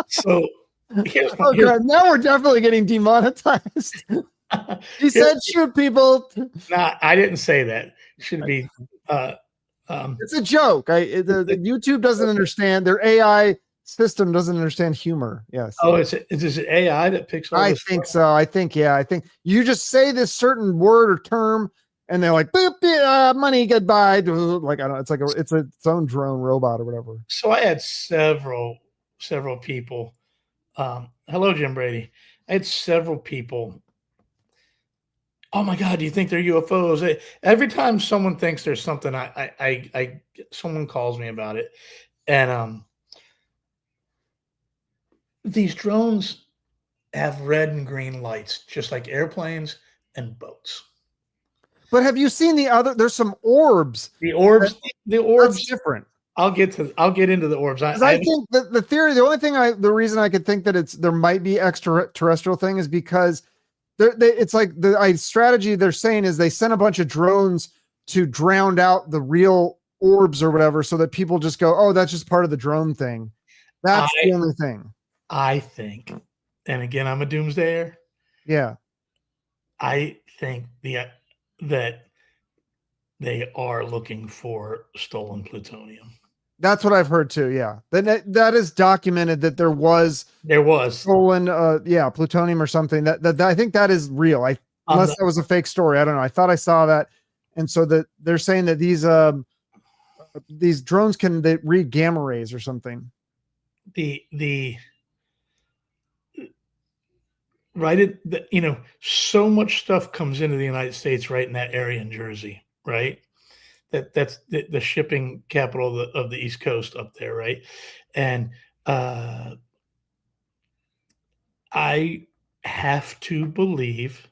Speaker 2: so here's
Speaker 1: oh
Speaker 2: here's,
Speaker 1: god, now we're definitely getting demonetized. He
Speaker 2: here's
Speaker 1: said shoot people.
Speaker 2: not. I didn't say that. Should be. Uh,
Speaker 1: It's a joke. The YouTube doesn't understand. Their AI system doesn't understand humor. Yes.
Speaker 2: oh, is it AI that picks all
Speaker 1: I
Speaker 2: this
Speaker 1: think
Speaker 2: stuff?
Speaker 1: so. I think you just say this certain word or term, and they're like, boop, money, goodbye. Like I don't. It's like it's its own drone robot or whatever.
Speaker 2: So I had several people. Hello, Jim Brady. I had several people. Oh my God, do you think they're UFOs? Every time someone thinks there's something, someone calls me about it, and these drones have red and green lights, just like airplanes and boats.
Speaker 1: But have you seen the other? There's some orbs.
Speaker 2: The orbs,
Speaker 1: That's different.
Speaker 2: I'll get into the orbs.
Speaker 1: I think that the theory, the reason I could think that there might be extraterrestrial thing is because it's like the strategy they're saying is they sent a bunch of drones to drown out the real orbs or whatever, so that people just go, oh, that's just part of the drone thing. That's the only thing.
Speaker 2: I think, and again, I'm a doomsdayer.
Speaker 1: Yeah.
Speaker 2: I think that they are looking for stolen plutonium.
Speaker 1: That's what I've heard too. Yeah. That is documented that there was stolen plutonium or something. That I think that is real. Unless that was a fake story. I don't know. I thought I saw that. And so that they're saying that these drones can read gamma rays or something.
Speaker 2: So much stuff comes into the United States right in that area in Jersey, right? That's the shipping capital of the East Coast up there, right? And I have to believe,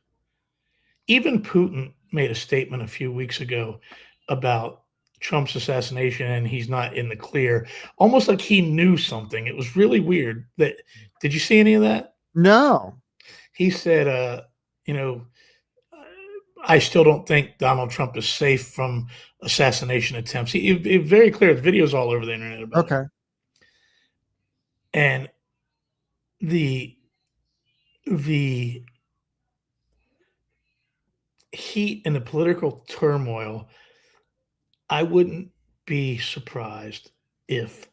Speaker 2: even Putin made a statement a few weeks ago about Trump's assassination, and he's not in the clear, almost like he knew something. It was really weird. Did you see any of that?
Speaker 1: No.
Speaker 2: He said, I still don't think Donald Trump is safe from assassination attempts. He very clear. The video's all over the internet about it. And the heat and the political turmoil, I wouldn't be surprised if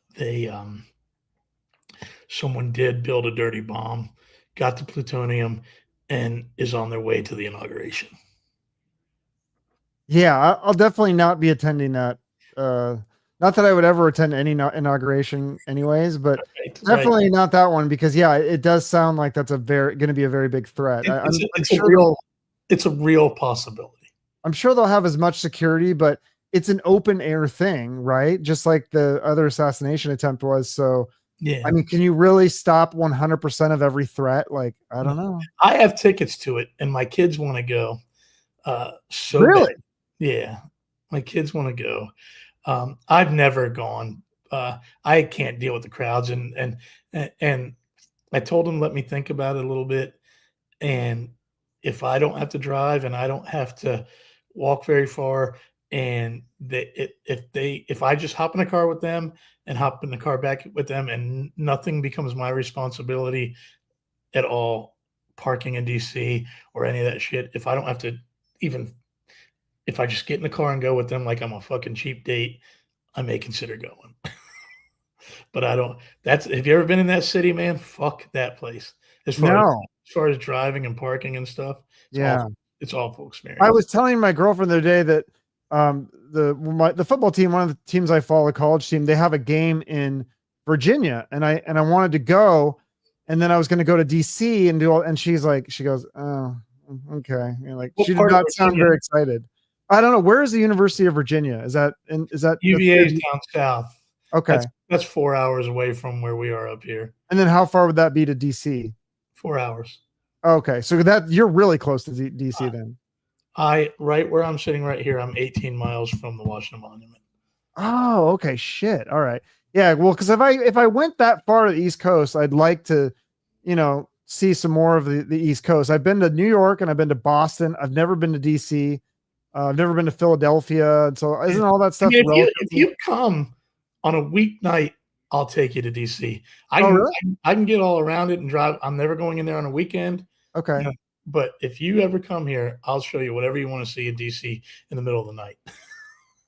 Speaker 2: someone did build a dirty bomb, got the plutonium, and is on their way to the inauguration.
Speaker 1: Yeah, I'll definitely not be attending that. Not that I would ever attend any inauguration anyways, but definitely not that one, because it does sound like that's going to be a very big threat.
Speaker 2: It's a real possibility.
Speaker 1: I'm sure they'll have as much security, but it's an open air thing, right? Just like the other assassination attempt was. So yeah, I mean, can you really stop 100% of every threat? Like, I don't know.
Speaker 2: I have tickets to it, and my kids want to go.
Speaker 1: Really?
Speaker 2: Bad. Yeah, my kids want to go. I've never gone. I can't deal with the crowds, and I told them, let me think about it a little bit, and if I don't have to drive and I don't have to walk very far, and if I just hop in a car with them and hop in the car back with them, and nothing becomes my responsibility at all, parking in DC or any of that shit, if I don't have to even if I just get in the car and go with them like I'm a fucking cheap date, I may consider going. But I don't. That's have you ever been in that city, man? Fuck that place. As far as
Speaker 1: No.
Speaker 2: as far as driving and parking and stuff, it's
Speaker 1: Yeah.
Speaker 2: awful. It's awful
Speaker 1: I
Speaker 2: experience.
Speaker 1: was telling my girlfriend the other day that the football team, one of the teams I follow, the college team, they have a game in Virginia, and I wanted to go, and then I was going to go to DC and do all, and she goes, oh, okay, like
Speaker 2: What
Speaker 1: she did
Speaker 2: part of
Speaker 1: not sound
Speaker 2: Virginia?
Speaker 1: very excited. I don't know, where is the University of Virginia? Is that that's
Speaker 2: UVA
Speaker 1: near
Speaker 2: is down south.
Speaker 1: okay,
Speaker 2: That's 4 hours away from where we are up here.
Speaker 1: and then how far would that be to DC?
Speaker 2: 4 hours.
Speaker 1: Okay, so that you're really close to DC then.
Speaker 2: I right where I'm sitting right here, I'm 18 miles from the Washington Monument.
Speaker 1: Oh, okay. Shit. All right. Yeah. Well, because if I went that far to the East Coast, I'd like to, see some more of the East Coast. I've been to New York and I've been to Boston. I've never been to DC. I've never been to Philadelphia. And so isn't all that
Speaker 2: I
Speaker 1: stuff
Speaker 2: mean, if
Speaker 1: relatively?
Speaker 2: you come on a weeknight, I'll take you to DC. I
Speaker 1: Oh,
Speaker 2: can
Speaker 1: really?
Speaker 2: I can get all around it and drive. I'm never going in there on a weekend.
Speaker 1: Okay.
Speaker 2: Yeah. But if you ever come here, I'll show you whatever you want to see in DC in the middle of the night.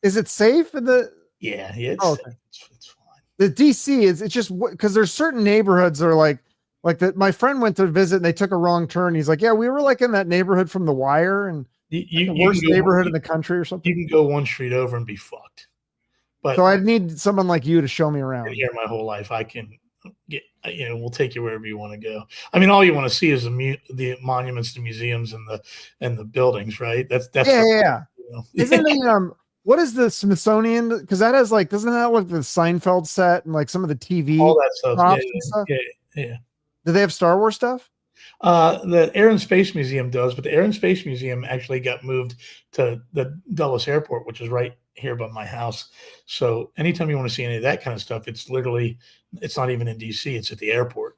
Speaker 1: Is it safe in the?
Speaker 2: Yeah,
Speaker 1: Oh,
Speaker 2: it's
Speaker 1: okay.
Speaker 2: it's fine.
Speaker 1: The DC is it's just because there's certain neighborhoods that are like that. My friend went to visit and they took a wrong turn. He's like, yeah, we were like in that neighborhood from The Wire and like the
Speaker 2: You
Speaker 1: worst
Speaker 2: can go
Speaker 1: neighborhood in the country or
Speaker 2: you
Speaker 1: something.
Speaker 2: can go one street over and be fucked. But
Speaker 1: So I'd need someone like you to show me
Speaker 2: been
Speaker 1: around.
Speaker 2: here my whole life. I can get we'll take you wherever you want to go. I mean, all you want to see is the monuments, the museums, and the buildings, right? That's
Speaker 1: Yeah,
Speaker 2: the
Speaker 1: yeah, yeah. Isn't
Speaker 2: yeah,
Speaker 1: the what is the Smithsonian? Because that has like doesn't that look the Seinfeld set and like some of the
Speaker 2: all
Speaker 1: TV
Speaker 2: that stuff. Yeah,
Speaker 1: props and stuff?
Speaker 2: yeah, yeah.
Speaker 1: Do they have Star Wars stuff?
Speaker 2: The Air and Space Museum does, but the Air and Space Museum actually got moved to the Dulles Airport, which is right here by my house. So anytime you want to see any of that kind of stuff, it's not even in DC, it's at the airport.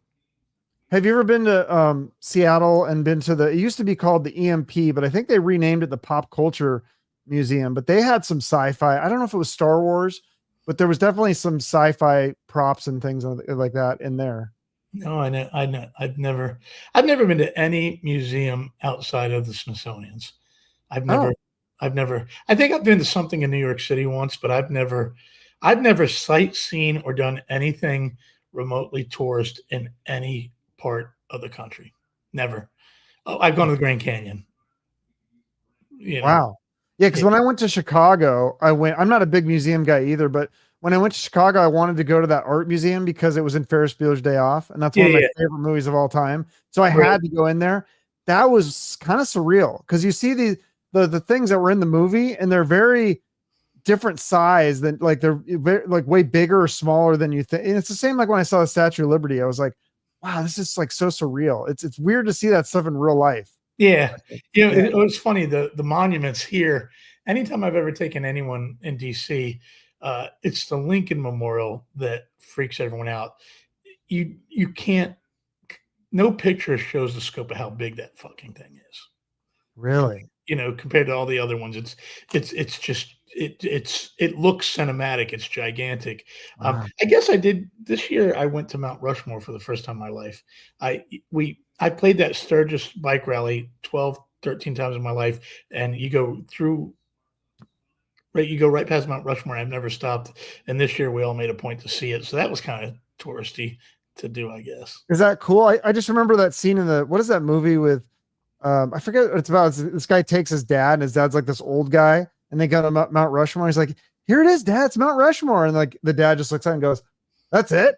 Speaker 1: Have you ever been to Seattle and been to it used to be called the EMP, but I think they renamed it the Pop Culture Museum. But they had some sci-fi. I don't know if it was Star Wars, but there was definitely some sci-fi props and things like that in there.
Speaker 2: No, I know. I've never been to any museum outside of the Smithsonian's. I've never,
Speaker 1: Oh,
Speaker 2: I think I've been to something in New York City once, but I've never sightseen or done anything remotely tourist in any part of the country. Never. Oh, I've gone to the Grand Canyon. You know,
Speaker 1: wow. Yeah, because
Speaker 2: it,
Speaker 1: when I went to Chicago, I'm not a big museum guy either, but when I went to Chicago, I wanted to go to that art museum because it was in Ferris Bueller's Day Off, and that's
Speaker 2: yeah,
Speaker 1: one of my
Speaker 2: yeah,
Speaker 1: favorite movies of all time. So I
Speaker 2: right.
Speaker 1: had to go in there. That was kind of surreal because you see the things that were in the movie, and they're very different size than like they're very, like way bigger or smaller than you think. And it's the same like when I saw the Statue of Liberty, I was like, wow, this is like so surreal. It's weird to see that stuff in real life.
Speaker 2: Yeah.
Speaker 1: Yeah.
Speaker 2: It was funny, the monuments here, anytime I've ever taken anyone in DC, it's the Lincoln Memorial that freaks everyone out. You can't no picture shows the scope of how big that fucking thing is.
Speaker 1: Really?
Speaker 2: Compared to all the other ones, it's just it looks cinematic. It's gigantic.
Speaker 1: Wow.
Speaker 2: I guess I did this year. I went to Mount Rushmore for the first time in my life. I played that Sturgis bike rally 12, 13 times in my life, and you go through. Right, you go right past Mount Rushmore. I've never stopped, and this year we all made a point to see it. So that was kind of touristy to do, I guess.
Speaker 1: Is that cool? I just remember that scene in what is that movie with I forget what it's about. This guy takes his dad, and his dad's like this old guy, and they go to Mount Rushmore. He's like, "Here it is, Dad. It's Mount Rushmore." And like the dad just looks at it and goes, "That's it."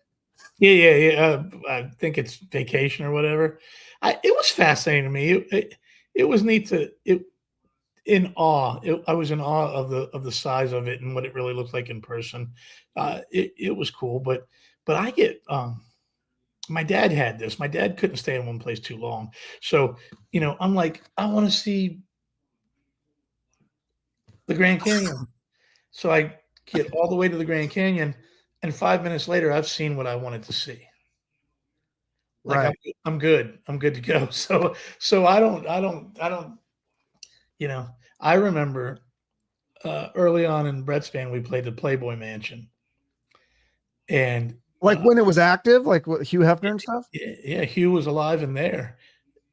Speaker 2: Yeah, yeah, yeah. I think it's Vacation or whatever. It was fascinating to me. It was neat to it in awe. I was in awe of the size of it and what it really looked like in person. It was cool, but I get my dad had this. My dad couldn't stay in one place too long, so I'm like, I want to see the Grand Canyon. So I get all the way to the Grand Canyon, and 5 minutes later, I've seen what I wanted to see. Like
Speaker 1: Right.
Speaker 2: I'm good. I'm good to go. So I don't. You know, I remember early on in Bret's band, we played the Playboy Mansion, and
Speaker 1: Like when it was active, like with Hugh Hefner and stuff.
Speaker 2: yeah, Hugh was alive in there.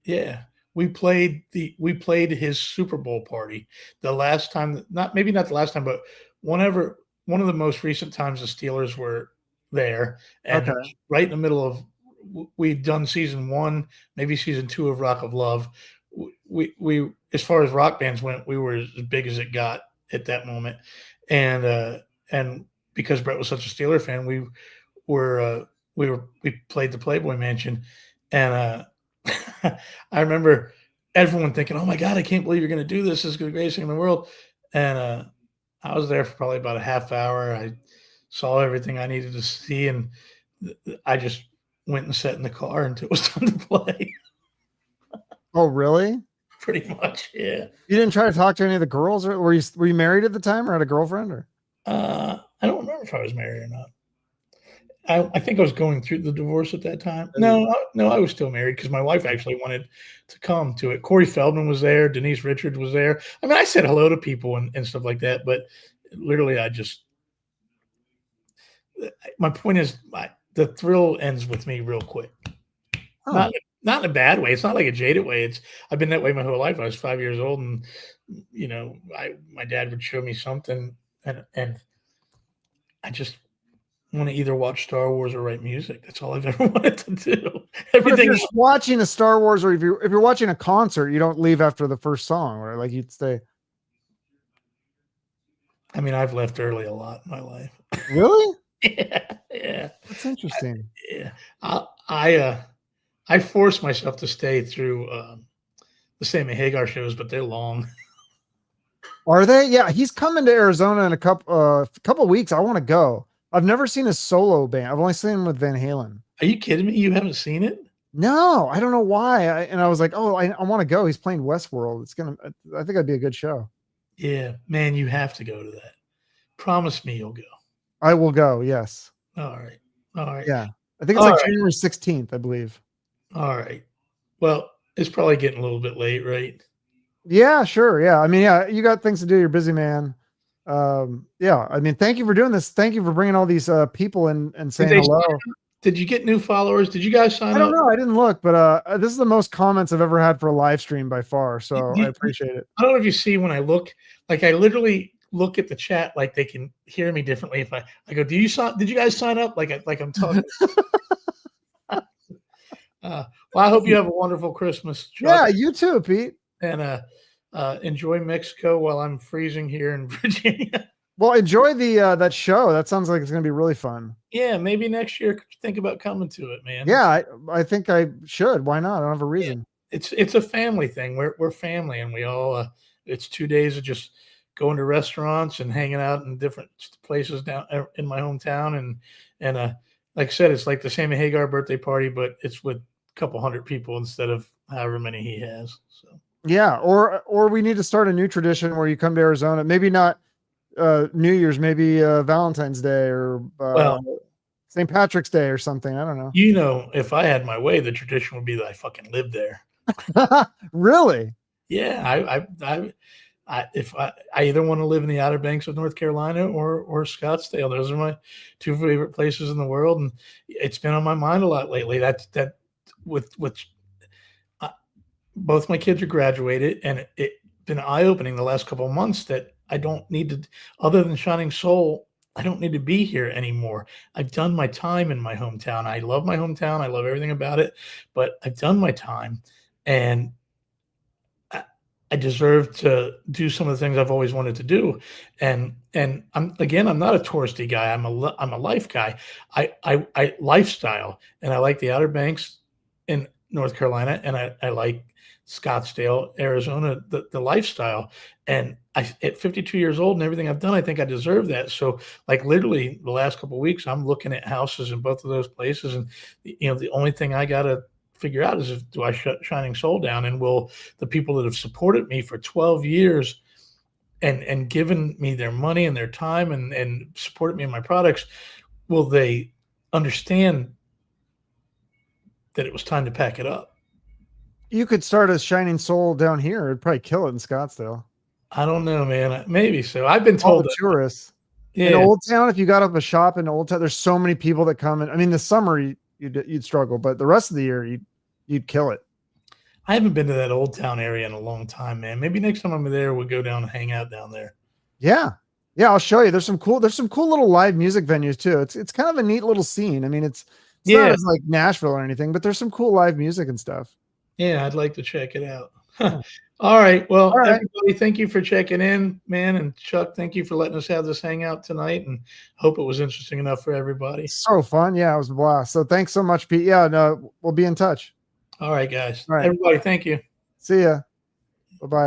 Speaker 2: Yeah, we played his Super Bowl party the last time, not the last time, but whenever one of the most recent times the Steelers were there, and it
Speaker 1: Okay.
Speaker 2: was right in the middle of we'd done season 1, maybe season 2 of Rock of Love. We as far as rock bands went, we were as big as it got at that moment, and because Brett was such a Steeler fan, were we played the Playboy Mansion, and I remember everyone thinking, "Oh my god, I can't believe you're going to do this! This is the greatest thing in the world." And I was there for probably about a half hour. I saw everything I needed to see, and I just went and sat in the car until it was time to play.
Speaker 1: Oh, really?
Speaker 2: Pretty much, yeah.
Speaker 1: You didn't try to talk to any of the girls, or were you married at the time, or had a girlfriend, or?
Speaker 2: I don't remember if I was married or not. I think I was going through the divorce at that time.
Speaker 1: Hey.
Speaker 2: No, I was still married because my wife actually wanted to come to it. Corey Feldman was there. Denise Richards was there. I mean, I said hello to people and stuff like that, but literally, my point is, the thrill ends with me real quick.
Speaker 1: Huh.
Speaker 2: Not in a bad way. It's not like a jaded way. I've been that way my whole life. I was 5 years old, and my dad would show me something, and I just want to either watch Star Wars or write music. That's all I've ever wanted to do.
Speaker 1: But if
Speaker 2: Everything
Speaker 1: you're
Speaker 2: else,
Speaker 1: watching a Star Wars, or if you're watching a concert, you don't leave after the first song, right? Like you'd stay.
Speaker 2: I mean, I've left early a lot in my life.
Speaker 1: Really?
Speaker 2: Yeah.
Speaker 1: That's interesting.
Speaker 2: I force myself to stay through the Sammy Hagar shows, but they're long.
Speaker 1: Are they? Yeah, he's coming to Arizona in a couple weeks. I want to go. I've never seen a solo band. I've only seen him with Van Halen.
Speaker 2: Are you kidding me? You haven't seen it?
Speaker 1: No, I don't know why. And I was like, oh, I want to go. He's playing Westworld. I think that'd be a good show.
Speaker 2: Yeah, man, you have to go to that. Promise me you'll go.
Speaker 1: I will go. Yes.
Speaker 2: All right.
Speaker 1: Yeah. I think it's like January 16th, I believe.
Speaker 2: All right. Well, it's probably getting a little bit late, right?
Speaker 1: Yeah, sure. Yeah. I mean, yeah, you got things to do. You're a busy man. Yeah. I mean, thank you for doing this. Thank you for bringing all these people in and saying hello.
Speaker 2: Did you get new followers? Did you guys sign up?
Speaker 1: I don't know. I didn't look, but this is the most comments I've ever had for a live stream by far. So I appreciate it.
Speaker 2: I don't know if you see when I look, like I literally look at the chat like they can hear me differently. If I go, did you guys sign up? Like I'm talking. Well, I hope you have a wonderful Christmas, Chuck.
Speaker 1: Yeah, you too, Pete.
Speaker 2: And enjoy Mexico while I'm freezing here in Virginia.
Speaker 1: Well, enjoy the that show. That sounds like it's going to be really fun.
Speaker 2: Yeah, maybe next year think about coming to it, man.
Speaker 1: Yeah, I think I should. Why not? I don't have a reason.
Speaker 2: Yeah, it's a family thing. We're family, and we all. It's 2 days of just going to restaurants and hanging out in different places down in my hometown, and like I said, it's like the Sammy Hagar birthday party, but it's with a couple hundred people instead of however many he has. So
Speaker 1: yeah, or we need to start a new tradition where you come to Arizona. Maybe not New Year's, maybe Valentine's Day or St. Patrick's Day or something. I don't know.
Speaker 2: You know, if I had my way, the tradition would be that I fucking lived there.
Speaker 1: Really?
Speaker 2: Yeah, if I either want to live in the Outer Banks of North Carolina or Scottsdale. Those are my two favorite places in the world, and it's been on my mind a lot lately. That with both my kids are graduated, and it's been eye-opening the last couple of months that I don't need to, other than Shining Soul, I don't need to be here anymore. I've done my time in my hometown. I love my hometown. I love everything about it, but I've done my time, and I deserve to do some of the things I've always wanted to do. And I'm not a touristy guy. I'm a life guy. I lifestyle, and I like the Outer Banks in North Carolina, and I like Scottsdale, Arizona, the lifestyle. And at 52 years old and everything I've done, I think I deserve that. So like literally the last couple of weeks, I'm looking at houses in both of those places. And, the only thing I got to figure out is do I shut Shining Soul down, and will the people that have supported me for 12 years and given me their money and their time and supported me in my products, will they understand that it was time to pack it up?
Speaker 1: You could start a Shining Soul down here. It'd probably kill it in Scottsdale.
Speaker 2: I don't know, man. Maybe so. I've been told
Speaker 1: all the tourists.
Speaker 2: Yeah.
Speaker 1: In Old Town, if you got up a shop in Old Town, there's so many people that come in. I mean, the summer you'd struggle, but the rest of the year you'd kill it.
Speaker 2: I haven't been to that Old Town area in a long time, man. Maybe next time I'm there, we'll go down and hang out down there.
Speaker 1: Yeah. Yeah, I'll show you. There's some cool little live music venues too. It's kind of a neat little scene. I mean, it's not
Speaker 2: Yeah,
Speaker 1: as like Nashville or anything, but there's some cool live music and stuff.
Speaker 2: yeah, I'd like to check it out.
Speaker 1: Yeah.
Speaker 2: All right.
Speaker 1: All
Speaker 2: Well,
Speaker 1: right.
Speaker 2: everybody, thank you for checking in, man. And Chuck, thank you for letting us have this hangout tonight. And hope it was interesting enough for everybody.
Speaker 1: So fun. Yeah, it was a blast. So thanks so much, Pete. Yeah, no, we'll be in touch.
Speaker 2: All right, guys.
Speaker 1: All right.
Speaker 2: Everybody, thank you.
Speaker 1: See ya. Bye-bye.